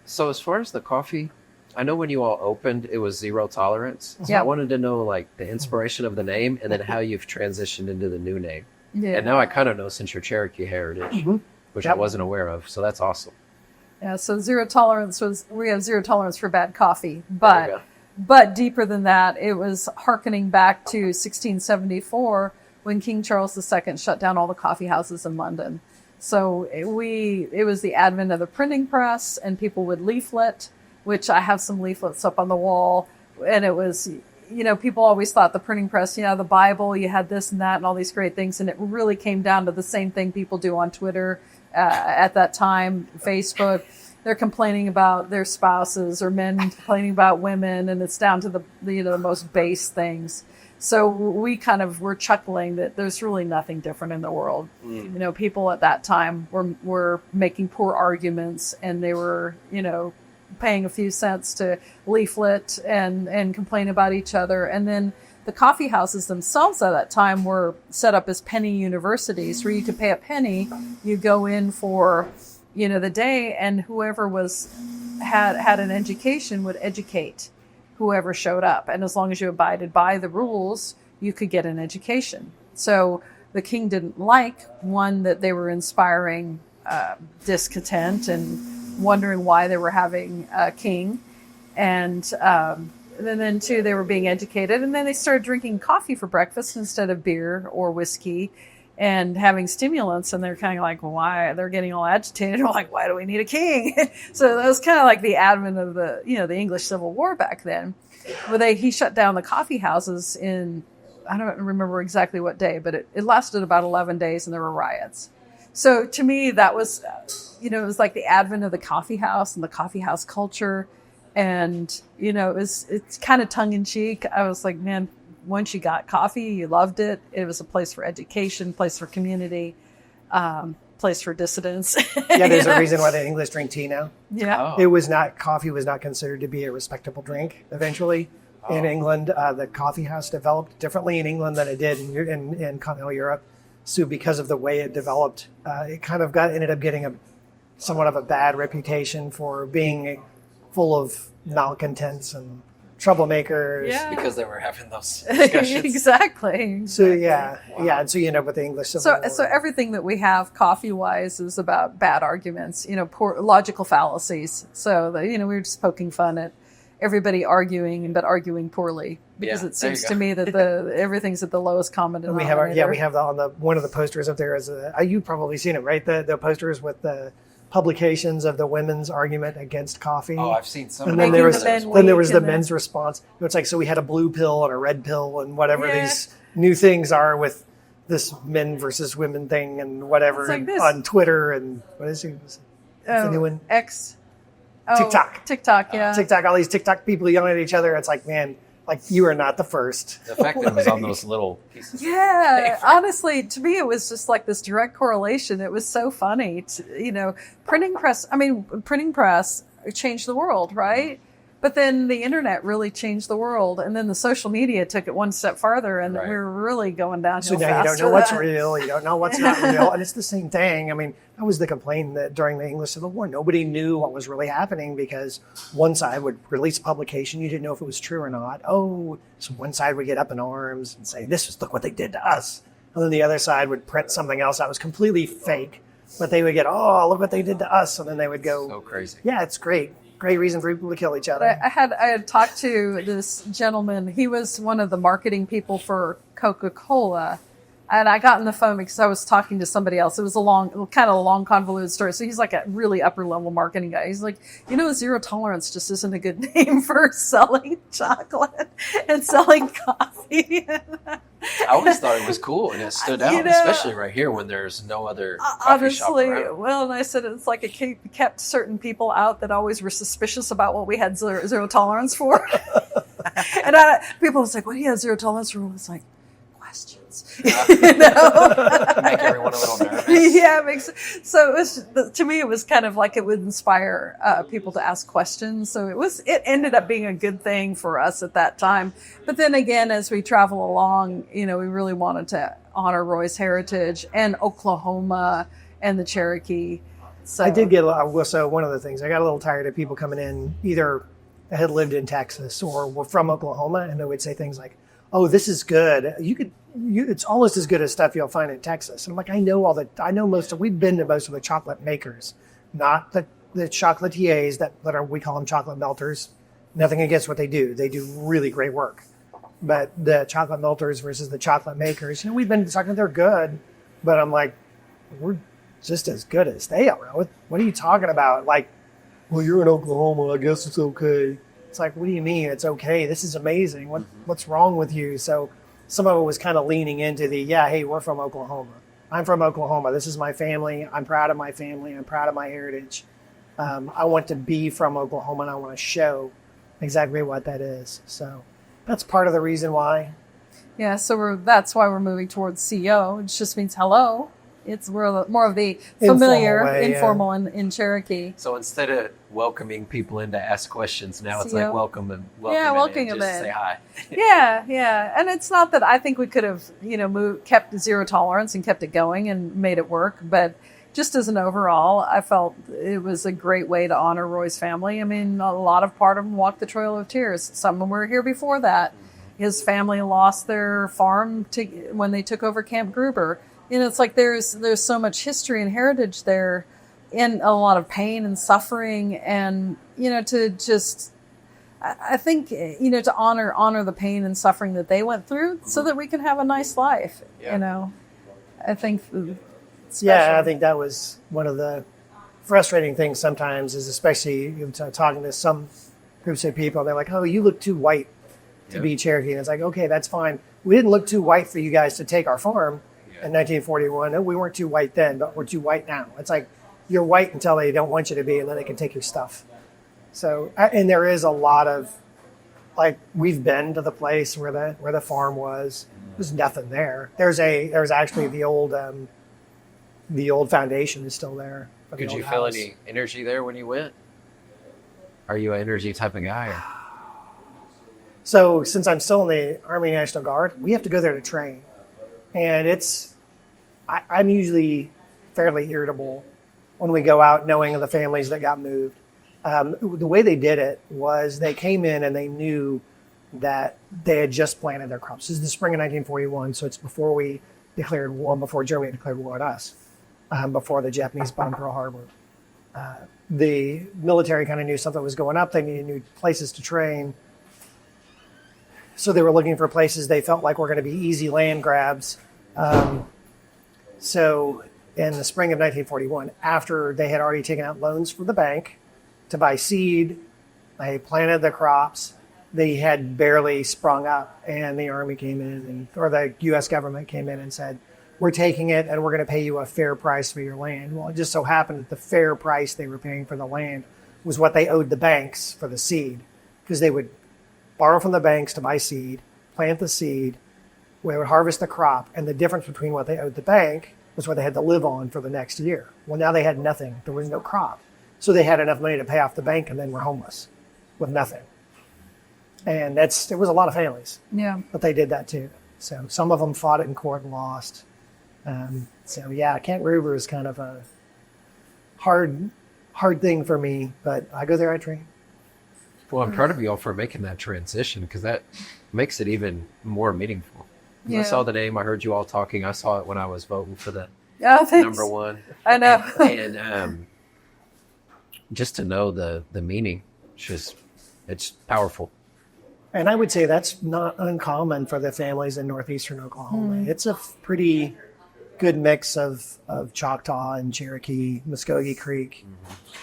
So as far as the coffee, I know when you all opened, it was zero tolerance. So Yeah. I wanted to know like the inspiration of the name and then how you've transitioned into the new name. Yeah. And now I kind of know since your Cherokee heritage, which I Yep. wasn't aware of. So that's awesome. Yeah, so we have zero tolerance for bad coffee, There you go. but deeper than that, it was hearkening back to 1674 when King Charles II shut down all the coffee houses in London. So it was the advent of the printing press, and people would leaflet, which I have some leaflets up on the wall, and it was, people always thought the printing press, the Bible, you had this and that and all these great things, and it really came down to the same thing people do on Twitter at that time, Facebook. They're complaining about their spouses, or men complaining about women, and it's down to the most base things. So we kind of were chuckling that there's really nothing different in the world. People at that time were making poor arguments, and they were, paying a few cents to leaflet and complain about each other. And then the coffee houses themselves at that time were set up as penny universities, where you could pay a penny, you go in for, the day, and whoever had an education would educate whoever showed up. And as long as you abided by the rules, you could get an education. So the king didn't like, one, that they were inspiring discontent and wondering why they were having a king. And then two, they were being educated. And then they started drinking coffee for breakfast instead of beer or whiskey, and having stimulants. And they're kind of like, why? They're getting all agitated. They're like, why do we need a king? So that was kind of like the advent of the English Civil War back then. But he shut down the coffee houses in, I don't remember exactly what day, but it lasted about 11 days, and there were riots. So to me, that was, it was like the advent of the coffee house and the coffee house culture. And, it's kind of tongue in cheek. I was like, man, once you got coffee, you loved it. It was a place for education, place for community, place for dissidents. Yeah, there's a reason why the English drink tea now. Yeah. Oh. Coffee was not considered to be a respectable drink eventually. In England, the coffee house developed differently in England than it did in continental Europe. So because of the way it developed, it kind of ended up getting somewhat of a bad reputation for being full of malcontents and troublemakers. Yeah. Because they were having those discussions. Exactly. So and so you end up with the English Civil War. So everything that we have coffee-wise is about bad arguments, poor logical fallacies. So we were just poking fun at everybody arguing, but arguing poorly, because Yeah, it seems there to you me that everything's at the lowest common And denominator. we have on one of the posters up there you've probably seen it, right? The posters with the publications of the women's argument against coffee. Oh, I've seen some. And of then those. there was weak the and men's response. It's like, so we had a blue pill and a red pill and whatever Yeah. these new things are with this men versus women thing and whatever It's like this. on Twitter and what is it? What's the new one? X. TikTok. Yeah. TikTok, all these TikTok people yelling at each other. It's like, man, like you are not the first. The fact that it was on those little pieces. Yeah, honestly, to me, it was just like this direct correlation. It was so funny. Printing press changed the world, right? But then the internet really changed the world. And then the social media took it one step farther, and Right. we were really going downhill So now you fast don't know with what's that. real, you don't know what's not real, and it's the same thing. I mean, that was the complaint that during the English Civil War, nobody knew what was really happening because one side would release a publication, you didn't know if it was true or not. Oh, so one side would get up in arms and say, look what they did to us. And then the other side would print something else that was completely fake, but they would get, oh, look what they did to us. And then they would go, So crazy. yeah, it's great. Great reason for people to kill each other. I had talked to this gentleman. He was one of the marketing people for Coca-Cola. And I got on the phone because I was talking to somebody else. It was a long convoluted story. So he's like a really upper level marketing guy. He's like, zero tolerance just isn't a good name for selling chocolate and selling coffee. I always thought it was cool and it stood out, especially right here when there's no other coffee shop Honestly, around. well, and I said it's like it kept certain people out that always were suspicious about what we had zero tolerance for. And people was like, what do you have zero tolerance for? It's like, questions. words. You know? Make everyone a little nervous. Yeah, it makes so. It was, to me, it was kind of like it would inspire people to ask questions. So it ended up being a good thing for us at that time. But then again, as we travel along, we really wanted to honor Roy's heritage and Oklahoma and the Cherokee. So I did get so one of the things I got a little tired of people coming in either had lived in Texas or were from Oklahoma, and they would say things like, "Oh, this is good. It's almost as good as stuff you'll find in Texas." And I'm like, we've been to most of the chocolate makers, not the chocolatiers we call them chocolate melters. Nothing against what they do. They do really great work. But the chocolate melters versus the chocolate makers, we've been talking, they're good, but I'm like, we're just as good as they are. What are you talking about? Like, well, you're in Oklahoma, I guess it's okay. It's like, what do you mean it's okay? This is amazing. What's wrong with you? So some of it was kind of leaning into hey, we're from Oklahoma. I'm from Oklahoma. This is my family. I'm proud of my family. I'm proud of my heritage. I want to be from Oklahoma, and I want to show exactly what that is. So that's part of the reason why. Yeah, so that's why we're moving towards Siyo. It just means hello. We're more of the familiar, informal in Cherokee. So instead of welcoming people in to ask questions, now it's like welcome and welcoming them in. Just say hi. Yeah. And it's not that I think we could have, kept zero tolerance and kept it going and made it work. But just as an overall, I felt it was a great way to honor Roy's family. I mean, a lot of part of them walked the Trail of Tears. Some of them were here before that. His family lost their farm when they took over Camp Gruber. It's like there's so much history and heritage there, and a lot of pain and suffering, and to just, I think to honor the pain and suffering that they went through, so that we can have a nice life. Yeah. I think. Yeah, I think that was one of the frustrating things sometimes, is especially talking to some groups of people. They're like, "Oh, you look too white to be Cherokee," and it's like, okay, that's fine. We didn't look too white for you guys to take our farm. In 1941, no, we weren't too white then, but we're too white now. It's like you're white until they don't want you to be, and then they can take your stuff. So, and there is a lot of, like, we've been to the place where the farm was. There's nothing there. There's actually the old foundation is still there. Could you feel any energy there when you went? Are you an energy type of guy? Or? So since I'm still in the Army National Guard, we have to go there to train, and I'm usually fairly irritable when we go out, knowing of the families that got moved. The way they did it was they came in and they knew that they had just planted their crops. This is the spring of 1941, so it's before we declared war, before Germany had declared war on us, before the Japanese bombed Pearl Harbor. The military kind of knew something was going up. They needed new places to train. So they were looking for places they felt like were going to be easy land grabs. So in the spring of 1941, after they had already taken out loans from the bank to buy seed, they planted the crops, they had barely sprung up, and the Army came in, or the U.S. government came in and said, "We're taking it and we're going to pay you a fair price for your land." Well, it just so happened that the fair price they were paying for the land was what they owed the banks for the seed, because they would borrow from the banks to buy seed, plant the seed, we would harvest the crop, and the difference between what they owed the bank was what they had to live on for the next year. Well, now they had nothing. There was no crop. So they had enough money to pay off the bank, and then were homeless with nothing. And it was a lot of families. Yeah. But they did that too. So some of them fought it in court and lost. Camp Gruber is kind of a hard thing for me, but I go there, I train. Well, I'm proud of you all for making that transition, because that makes it even more meaningful. Yeah. I saw the name. I heard you all talking. I saw it when I was voting for the number one. I know. And just to know the meaning, it's powerful. And I would say that's not uncommon for the families in northeastern Oklahoma. It's a pretty good mix of Choctaw and Cherokee, Muskogee Creek,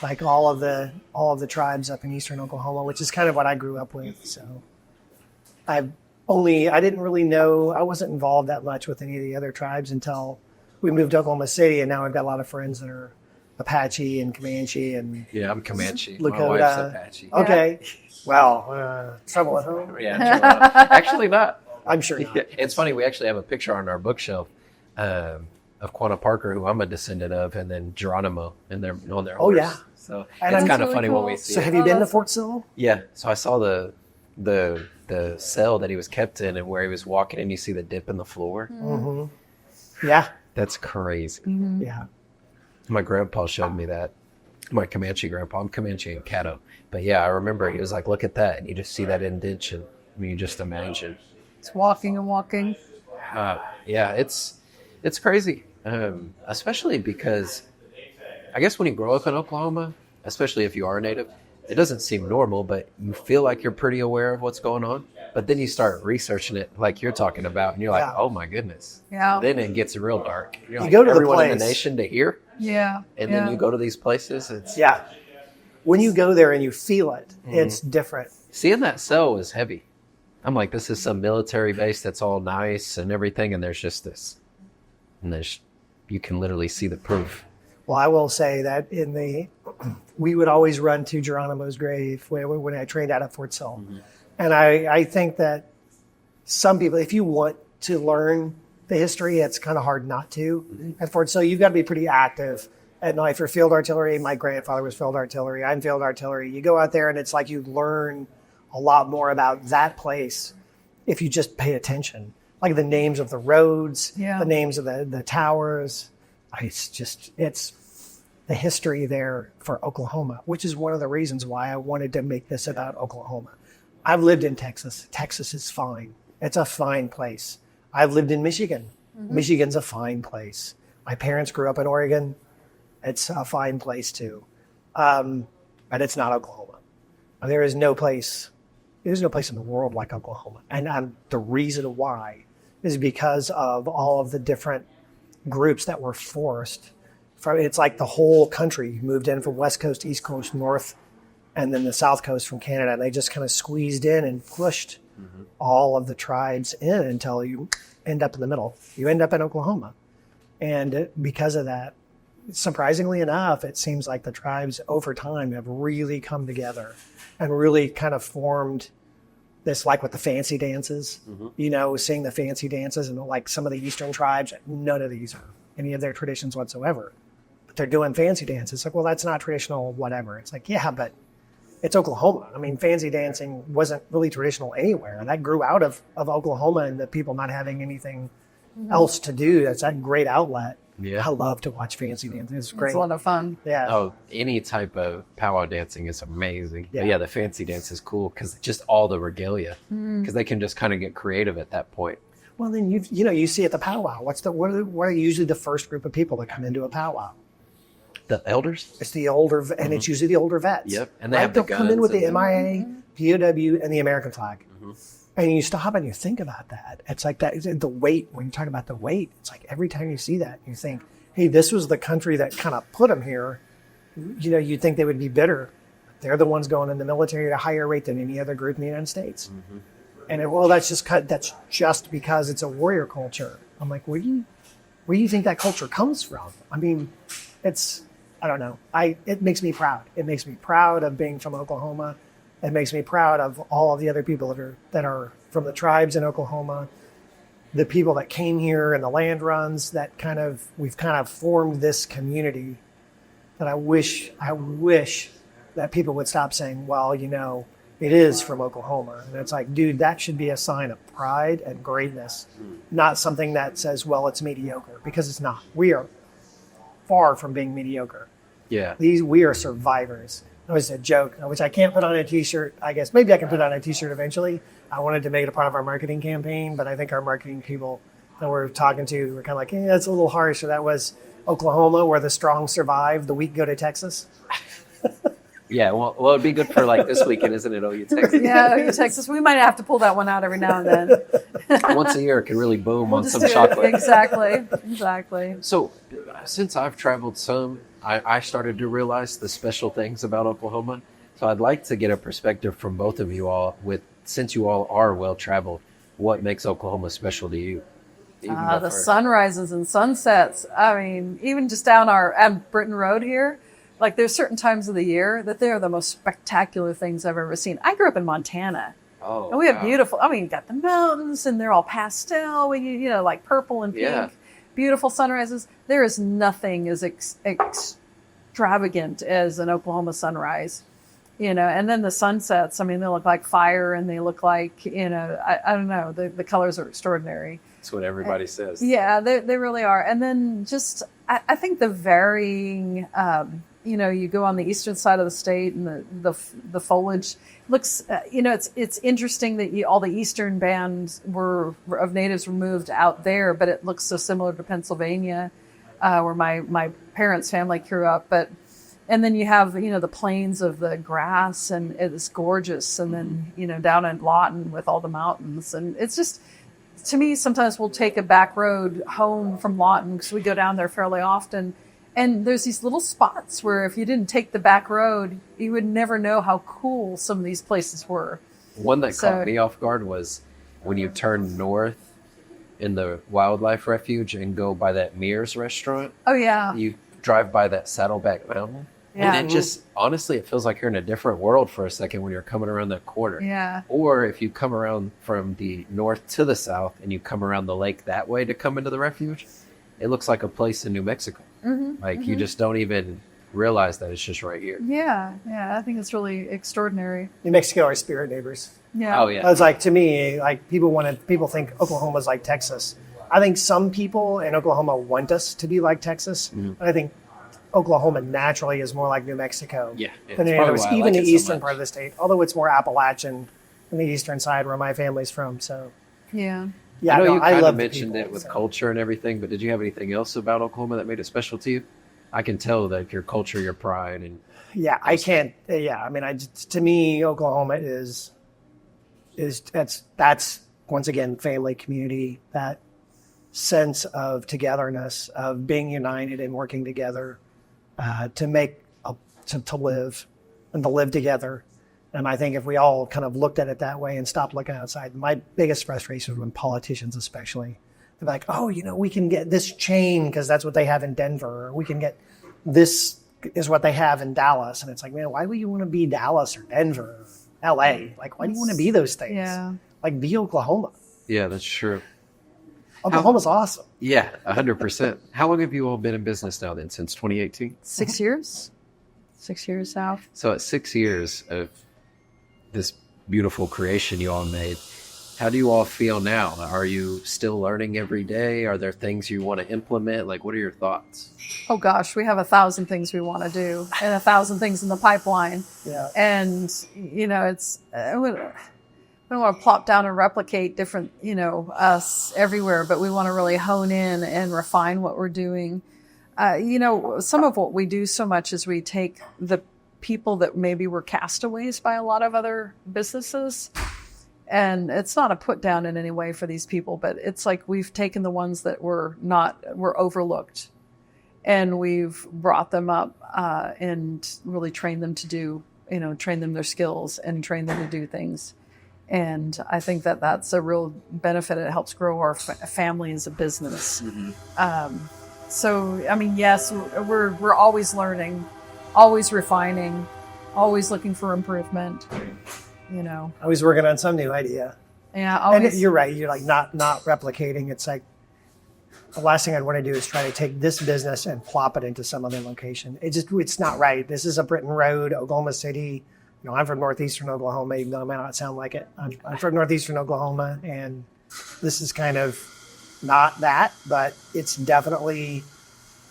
like all of the tribes up in eastern Oklahoma, which is kind of what I grew up with. So I didn't really know, I wasn't involved that much with any of the other tribes until we moved to Oklahoma City, and now I've got a lot of friends that are Apache and Comanche and yeah, I'm Comanche. Lakota. My wife's Apache. Okay. Well, trouble at home. Yeah, actually not. I'm sure not. It's funny. We actually have a picture on our bookshelf of Quanah Parker, who I'm a descendant of, and then Geronimo on their horse. Oh, yeah. So And it's I'm- kind of really funny cool. when we see So it. have you Oh, been to that's- Fort Sill? Yeah. So I saw the cell that he was kept in and where he was walking, and you see the dip in the floor. Yeah. That's crazy. Yeah. My grandpa showed me that. My Comanche grandpa. I'm Comanche and Caddo. But yeah, I remember he was like, look at that. And you just see that indentation. I mean, you just imagine. It's walking and walking. Yeah, it's crazy. Especially because I guess when you grow up in Oklahoma, especially if you are a native, it doesn't seem normal, but you feel like you're pretty aware of what's going on. But then you start researching it like you're talking about, and you're like, Yeah. oh my goodness. Yeah. Then it gets real dark. You're like, go to the everyone in the place. nation to hear, Yeah. and yeah. then you go to these places. It's Yeah. When you go there and you feel it, it's different. seeing that cell was heavy. I'm like, this is some military base that's all nice and everything, and there's just this, and you can literally see the proof. Well, I will say that we would always run to Geronimo's grave when I trained out at Fort Sill. And I think that some people, if you want to learn the history, it's kind of hard not to at Fort Sill. You've got to be pretty active at night for field artillery. My grandfather was field artillery. I'm field artillery. You go out there and it's like you learn a lot more about that place if you just pay attention. Like the names of the roads, Yeah. the names of the towers. It's the history there for Oklahoma, which is one of the reasons why I wanted to make this about Oklahoma. I've lived in Texas. Texas is fine. It's a fine place. I've lived in Michigan. Michigan's a fine place. My parents grew up in Oregon. It's a fine place too. But it's not Oklahoma. There's no place in the world like Oklahoma. And the reason why is because of all of the different groups that were forced. It's like the whole country moved in from West Coast, East Coast, North, and then the South Coast from Canada. And they just kind of squeezed in and pushed all of the tribes in until you end up in the middle. You end up in Oklahoma. And because of that, surprisingly enough, it seems like the tribes over time have really come together and really kind of formed this, like with the fancy dances, seeing the fancy dances and like some of the Eastern tribes, none of these are any of their traditions whatsoever. But they're doing fancy dances. It's like, well, that's not traditional, whatever. It's like, yeah, but it's Oklahoma. I mean, fancy dancing wasn't really traditional anywhere. And that grew out of Oklahoma and the people not having anything else to do. That's a great outlet. Yeah. I love to watch fancy dancing. It's great. It's a lot of fun. Yeah. Oh, any type of powwow dancing is amazing. Yeah. But yeah, the fancy dance is cool because just all the regalia, because they can just kind of get creative at that point. Well, then you see at the powwow. What are usually the first group of people that come into a powwow? The elders? It's the older, and it's usually the older vets. Yep, and they have the They'll come in guns with the and MIA, POW, and the American flag. And you stop and you think about that. It's like that. The weight. When you talk about the weight, it's like every time you see that, you think, "Hey, this was the country that kind of put them here." You'd think they would be bitter. They're the ones going in the military at a higher rate than any other group in the United States. And that's just because it's a warrior culture. I'm like, where do you think that culture comes from? I mean, I don't know. It makes me proud. It makes me proud of being from Oklahoma. It makes me proud of all of the other people that are from the tribes in Oklahoma, the people that came here and the land runs that we've kind of formed this community that I wish that people would stop saying, well, it is from Oklahoma. And it's like, dude, that should be a sign of pride and greatness, not something that says, well, it's mediocre, because it's not. We are far from being mediocre. Yeah. We are survivors. It was a joke, which I can't put on a t-shirt. I guess maybe I can put on a t-shirt eventually. I wanted to make it a part of our marketing campaign, but I think our marketing people that we're talking to were kind of like, that's a little harsh. So that was Oklahoma, where the strong survive, the weak go to Texas. Yeah, well, it'd be good for like this weekend, isn't it? OU Texas. Yeah, Texas. We might have to pull that one out every now and then. Once a year, it can really boom on Just some do it. chocolate. Exactly. So, since I've traveled some, I started to realize the special things about Oklahoma. So, I'd like to get a perspective from both of you all. Since you all are well traveled, what makes Oklahoma special to you? You can go The first. sunrises and sunsets. I mean, even just down on Britton Road here, like there's certain times of the year that they are the most spectacular things I've ever seen. I grew up in Montana, Oh, And we have wow. beautiful, I mean, you got the mountains and they're all pastel, like purple and pink, Yeah. beautiful sunrises. There is nothing as extravagant as an Oklahoma sunrise, and then the sunsets, I mean, they look like fire and they look like, I don't know, the colors are extraordinary. That's what everybody says. Yeah, they really are. And then just, I think the varying, you go on the eastern side of the state and the foliage looks, it's interesting that all the eastern bands of natives were moved out there, but it looks so similar to Pennsylvania, where my parents' family grew up. And then you have, the plains of the grass, and it's gorgeous. And then, down in Lawton with all the mountains. And it's just, to me, sometimes we'll take a back road home from Lawton because we go down there fairly often. And there's these little spots where if you didn't take the back road, you would never know how cool some of these places were. One that caught me off guard was when you turn north in the wildlife refuge and go by that Mears restaurant. Oh, yeah. You drive by that Saddleback Mountain. Yeah. And it just, honestly, it feels like you're in a different world for a second when you're coming around that corner. Yeah. Or if you come around from the north to the south and you come around the lake that way to come into the refuge, it looks like a place in New Mexico. You just don't even realize that it's just right here. Yeah. I think it's really extraordinary. New Mexico are spirit neighbors. Yeah. Oh, yeah. It's like, to me, like people think Oklahoma's like Texas. I think some people in Oklahoma want us to be like Texas. I think Oklahoma naturally is more like New Mexico Yeah. than any others, even the eastern part of the state. Although it's more Appalachian on the eastern side where my family's from. So Yeah. yeah, I know you kind love of the mentioned people, it with so. culture and everything, but did you have anything else about Oklahoma that made it special to you? I can tell that your culture, your pride, and Yeah, I can't. Yeah, I mean, to me, Oklahoma is that's once again family, community, that sense of togetherness, of being united and working together to live and to live together. And I think if we all kind of looked at it that way and stopped looking outside, my biggest frustration was when politicians, especially, they're like, oh, we can get this chain because that's what they have in Denver, or we can get this is what they have in Dallas. And it's like, man, why would you want to be Dallas or Denver or LA? Like, why do you want to be those things? Yeah. Like, be Oklahoma. yeah, that's true. Oklahoma's awesome. Yeah, 100%. How long have you all been in business now then? Since 2018? 6 years. 6 years out. So at 6 years of this beautiful creation you all made, how do you all feel now? Are you still learning every day? Are there things you want to implement? Like, what are your thoughts? Oh gosh, we have 1,000 things we want to do and 1,000 things in the pipeline. Yeah. And, it's, we don't want to plop down and replicate different, us everywhere, but we want to really hone in and refine what we're doing. Some of what we do so much is we take the people that maybe were castaways by a lot of other businesses. And it's not a put down in any way for these people, but it's like we've taken the ones that were overlooked, and we've brought them up and really trained them to do, train them their skills and train them to do things. And I think that that's a real benefit. It helps grow our family as a business. So, I mean, yes, we're always learning, always refining, always looking for improvement. Always working on some new idea. Yeah, always. And you're right. You're like not replicating. It's like the last thing I'd want to do is try to take this business and plop it into some other location. It's not right. This is a Britton Road, Oklahoma City. I'm from northeastern Oklahoma, even though I might not sound like it. I'm from northeastern Oklahoma, and this is kind of not that, but it's definitely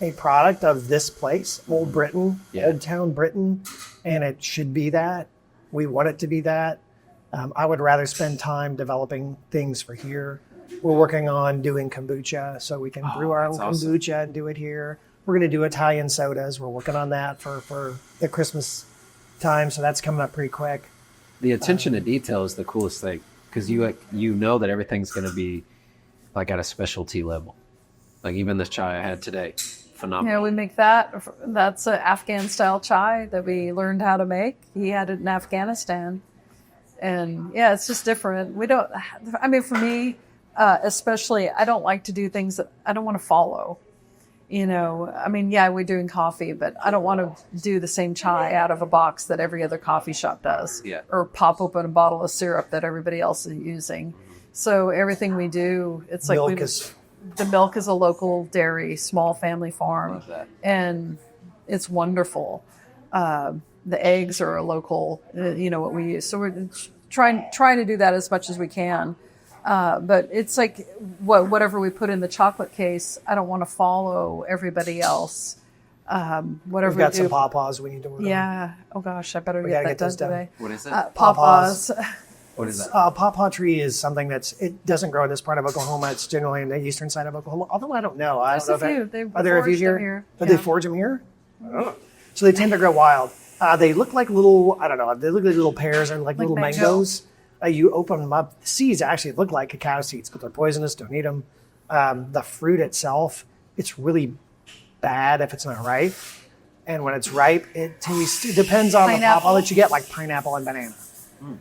a product of this place, Old Britain, Old Town Britain, and it should be that. We want it to be that. I would rather spend time developing things for here. We're working on doing kombucha, so we can brew our own kombucha and do it here. We're going to do Italian sodas. We're working on that for the Christmas time, so that's coming up pretty quick. The attention to detail is the coolest thing, because you know that everything's going to be like at a specialty level. Like even this chai I had today, phenomenal. We make that. That's an Afghan style chai that we learned how to make. He had it in Afghanistan. And it's just different. For me, especially, I don't like to do things that I don't want to follow. I mean, yeah, we're doing coffee, but I don't want to do the same chai out of a box that every other coffee shop does. Yeah. Or pop open a bottle of syrup that everybody else is using. So everything we do, it's like the milk is a local dairy, small family farm. Love that. And it's wonderful. The eggs are a local, what we use. So we're trying to do that as much as we can. But it's like whatever we put in the chocolate case, I don't want to follow everybody else. Whatever We've got we do. some pawpaws we need to work on. Yeah. Oh gosh, I better gotta get that get those done done. today. What is it? Pawpaws. What is that? Pawpaw tree is something it doesn't grow in this part of Oklahoma. It's generally in the eastern side of Oklahoma. Although I don't know. I There's don't know a if few. are there a few They foraged them here? here. Did Yeah. they forage them here? Oh. So they tend to grow wild. They look like little, I don't know, they look like little pears or like little mango. mangoes. You open them up. The seeds actually look like cacao seeds, but they're poisonous. Don't eat them. The fruit itself, it's really bad if it's not ripe. And when it's ripe, it depends on the Pineapple. pawpaw that you get, like pineapple and banana.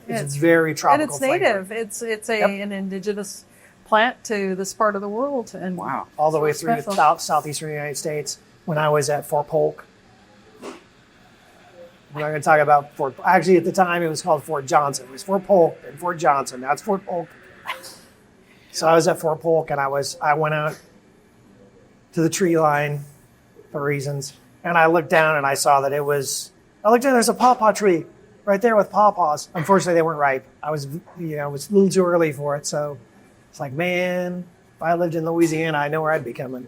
It's very tropical. And it's flavor. native. It's an indigenous plant to this part of the world. And Wow. All the way through Special. the southeastern United States. When I was at Fort Polk, we're not going to talk about Fort. Actually, at the time, it was called Fort Johnson. It was Fort Polk and Fort Johnson. Now it's Fort Polk. So I was at Fort Polk, and I went out to the tree line for reasons, and I looked down and I saw that I looked down. There's a pawpaw tree right there with pawpaws. Unfortunately, they weren't ripe. It was a little too early for it. So it's like, man, if I lived in Louisiana, I know where I'd be coming.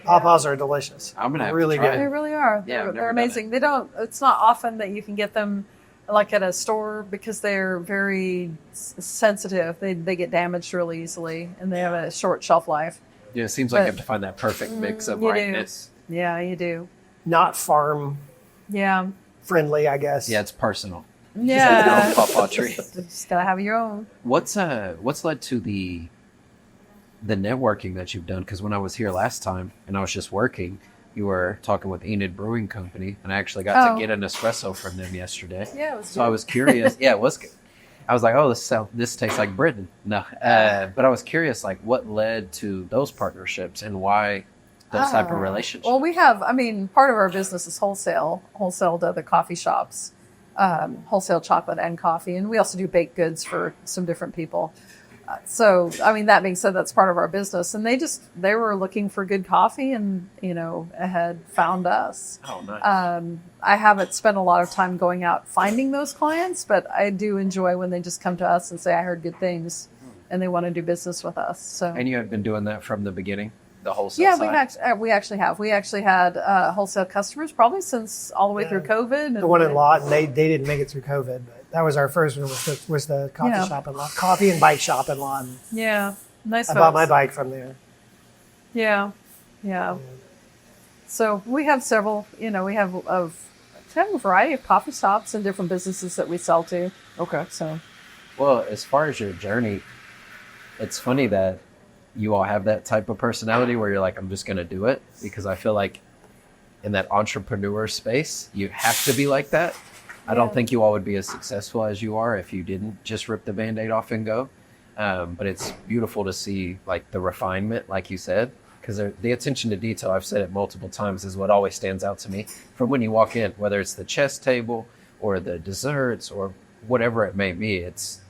Pawpaws are delicious. I'm gonna have to really try good. they really are. Yeah, I've never They're done amazing. They don't. It's not often that you can get them like at a store because they're very sensitive. They get damaged really easily, and they have a short shelf life. Yeah, it seems like you But- have to find that perfect mix of you do. ripeness. Yeah, you do. Not farm Yeah. friendly, I guess. Yeah, it's personal. Yeah. Pawpaw tree. Just gotta have your own. What's led to the networking that you've done? Because when I was here last time and I was just working, you were talking with Enid Brewing Company, and I actually got Oh. to get an espresso from them yesterday. Yeah, it was So I was curious. Yeah, it was good. I was like, oh, this tastes like Britain. No, but I was curious, like, what led to those partnerships and why those type of relationships? Well, part of our business is wholesale to other coffee shops, wholesale chocolate and coffee. And we also do baked goods for some different people. That being said, that's part of our business. And they were looking for good coffee and, had found us. Oh, nice. I haven't spent a lot of time going out finding those clients, but I do enjoy when they just come to us and say, I heard good things and they want to do business with us. So. And you have been doing that from the beginning, the wholesale Yeah, side? we actually have. We actually had wholesale customers probably since all the way through COVID. The one in Lawton, they didn't make it through COVID, but that was our first one. Was the coffee Yeah. shop in Lawton, coffee and bike shop in Lawton. Yeah, nice. I bought folks. my bike from there. Yeah. So we have several. We have a variety of coffee shops and different businesses that we sell to. Okay. So Well, as far as your journey, it's funny that you all have that type of personality where you're like, I'm just going to do it, because I feel like in that entrepreneur space, you have to be like that. I don't think you all would be as successful as you are if you didn't just rip the Band-Aid off and go. But it's beautiful to see like the refinement, like you said, because the attention to detail, I've said it multiple times, is what always stands out to me from when you walk in, whether it's the chess table or the desserts or whatever it may be. It's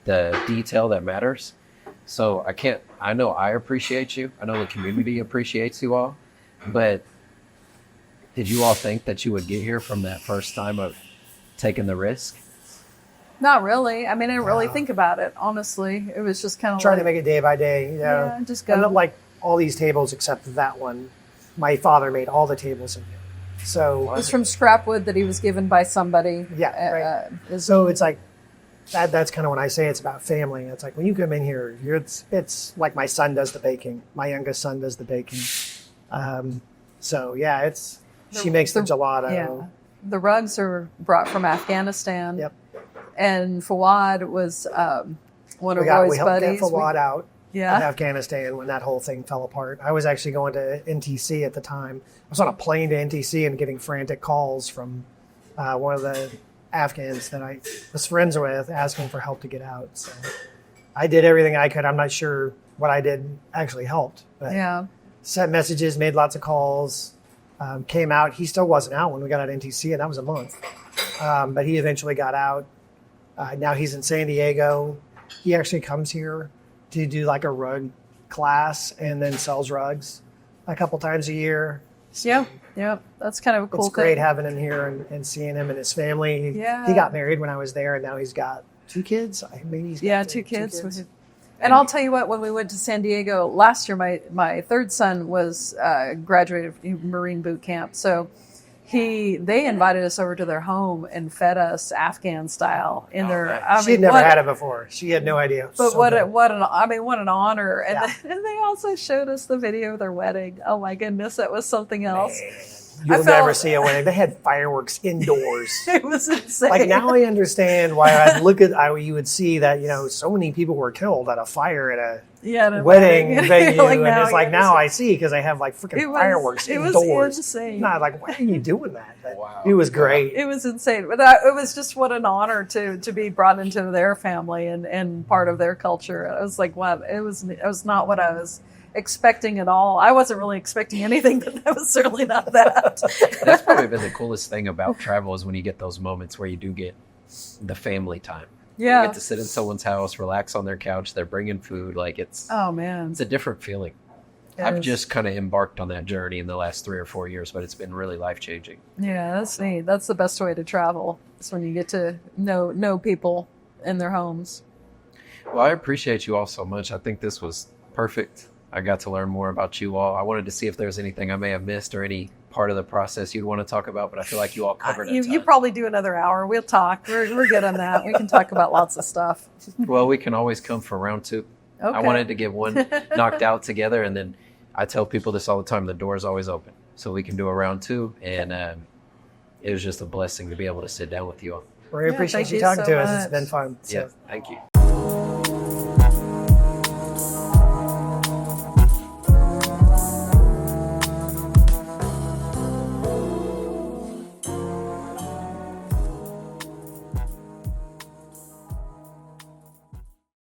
the detail that matters. So I know I appreciate you. I know the community appreciates you all, but did you all think that you would get here from that first time of taking the risk? not really. I mean, I didn't really think about it. Honestly, it was just kind of Trying to make it day by day. Yeah, just And go. like all these tables except that one, my father made all the tables in here. So It was from scrap wood that he was given by somebody. Yeah, right. Is- So it's like that's kind of when I say it's about family. It's like when you come in here, it's like my son does the baking. My youngest son does the baking. So yeah, she makes the gelato. Yeah. The rugs are brought from Afghanistan. Yep. And Fawad was one of We Roy's helped buddies. get Fawad out Yeah. of Afghanistan when that whole thing fell apart. I was actually going to NTC at the time. I was on a plane to NTC and getting frantic calls from one of the Afghans that I was friends with asking for help to get out. So I did everything I could. I'm not sure what I did actually helped. But Yeah. sent messages, made lots of calls, came out. He still wasn't out when we got out of NTC, and that was a month. But he eventually got out. Now he's in San Diego. He actually comes here to do like a rug class and then sells rugs a couple times a year. Yeah, that's kind of a cool It's great thing. having him here and seeing him and his family. Yeah. He got married when I was there, and now he's got 2 kids. I mean, he's got Yeah, two kids. And I'll tell you what, when we went to San Diego last year, my third son was graduated from Marine boot camp. So they invited us over to their home and fed us Afghan style in their. nice. I She had mean, never had it before. She had no idea. But So what good. what an honor! And, Yeah. and they also showed us the video of their wedding. Oh my goodness, that was something else. You'll felt- never see a wedding. They had fireworks indoors. It was insane. Like now I understand why I'd look at you would see that so many people were killed at a fire at a yeah, at a wedding venue, Like, and it's like you now see- I see because they have like freaking It was- fireworks it was indoors. insane. Not like why are you doing that? But Wow. It was great. It was insane, but it was just what an honor to be brought into their family and part of their culture. I was like, wow, it was not what I was expecting at all. I wasn't really expecting anything, but that was certainly not that. That's probably been the coolest thing about travel is when you get those moments where you do get the family time. You Yeah. get to sit in someone's house, relax on their couch. They're bringing food. Like it's Oh man. a different feeling. I've just kind of embarked on that journey in the last 3 or 4 years, but it's been really life changing. Yeah, that's neat. That's the best way to travel. It's when you get to know people in their homes. Well, I appreciate you all so much. I think this was perfect. I got to learn more about you all. I wanted to see if there's anything I may have missed or any part of the process you'd want to talk about, but I feel like you all covered it. You probably do another hour. We'll talk. We're good on that. We can talk about lots of stuff. Well, we can always come for round 2. Okay. I wanted to get one knocked out together, and then I tell people this all the time, the door is always open. So we can do a round 2, and it was just a blessing to be able to sit down with you all. We Yeah, appreciate thank you you talking so to us. It's much. been fun. Yeah, So. thank you.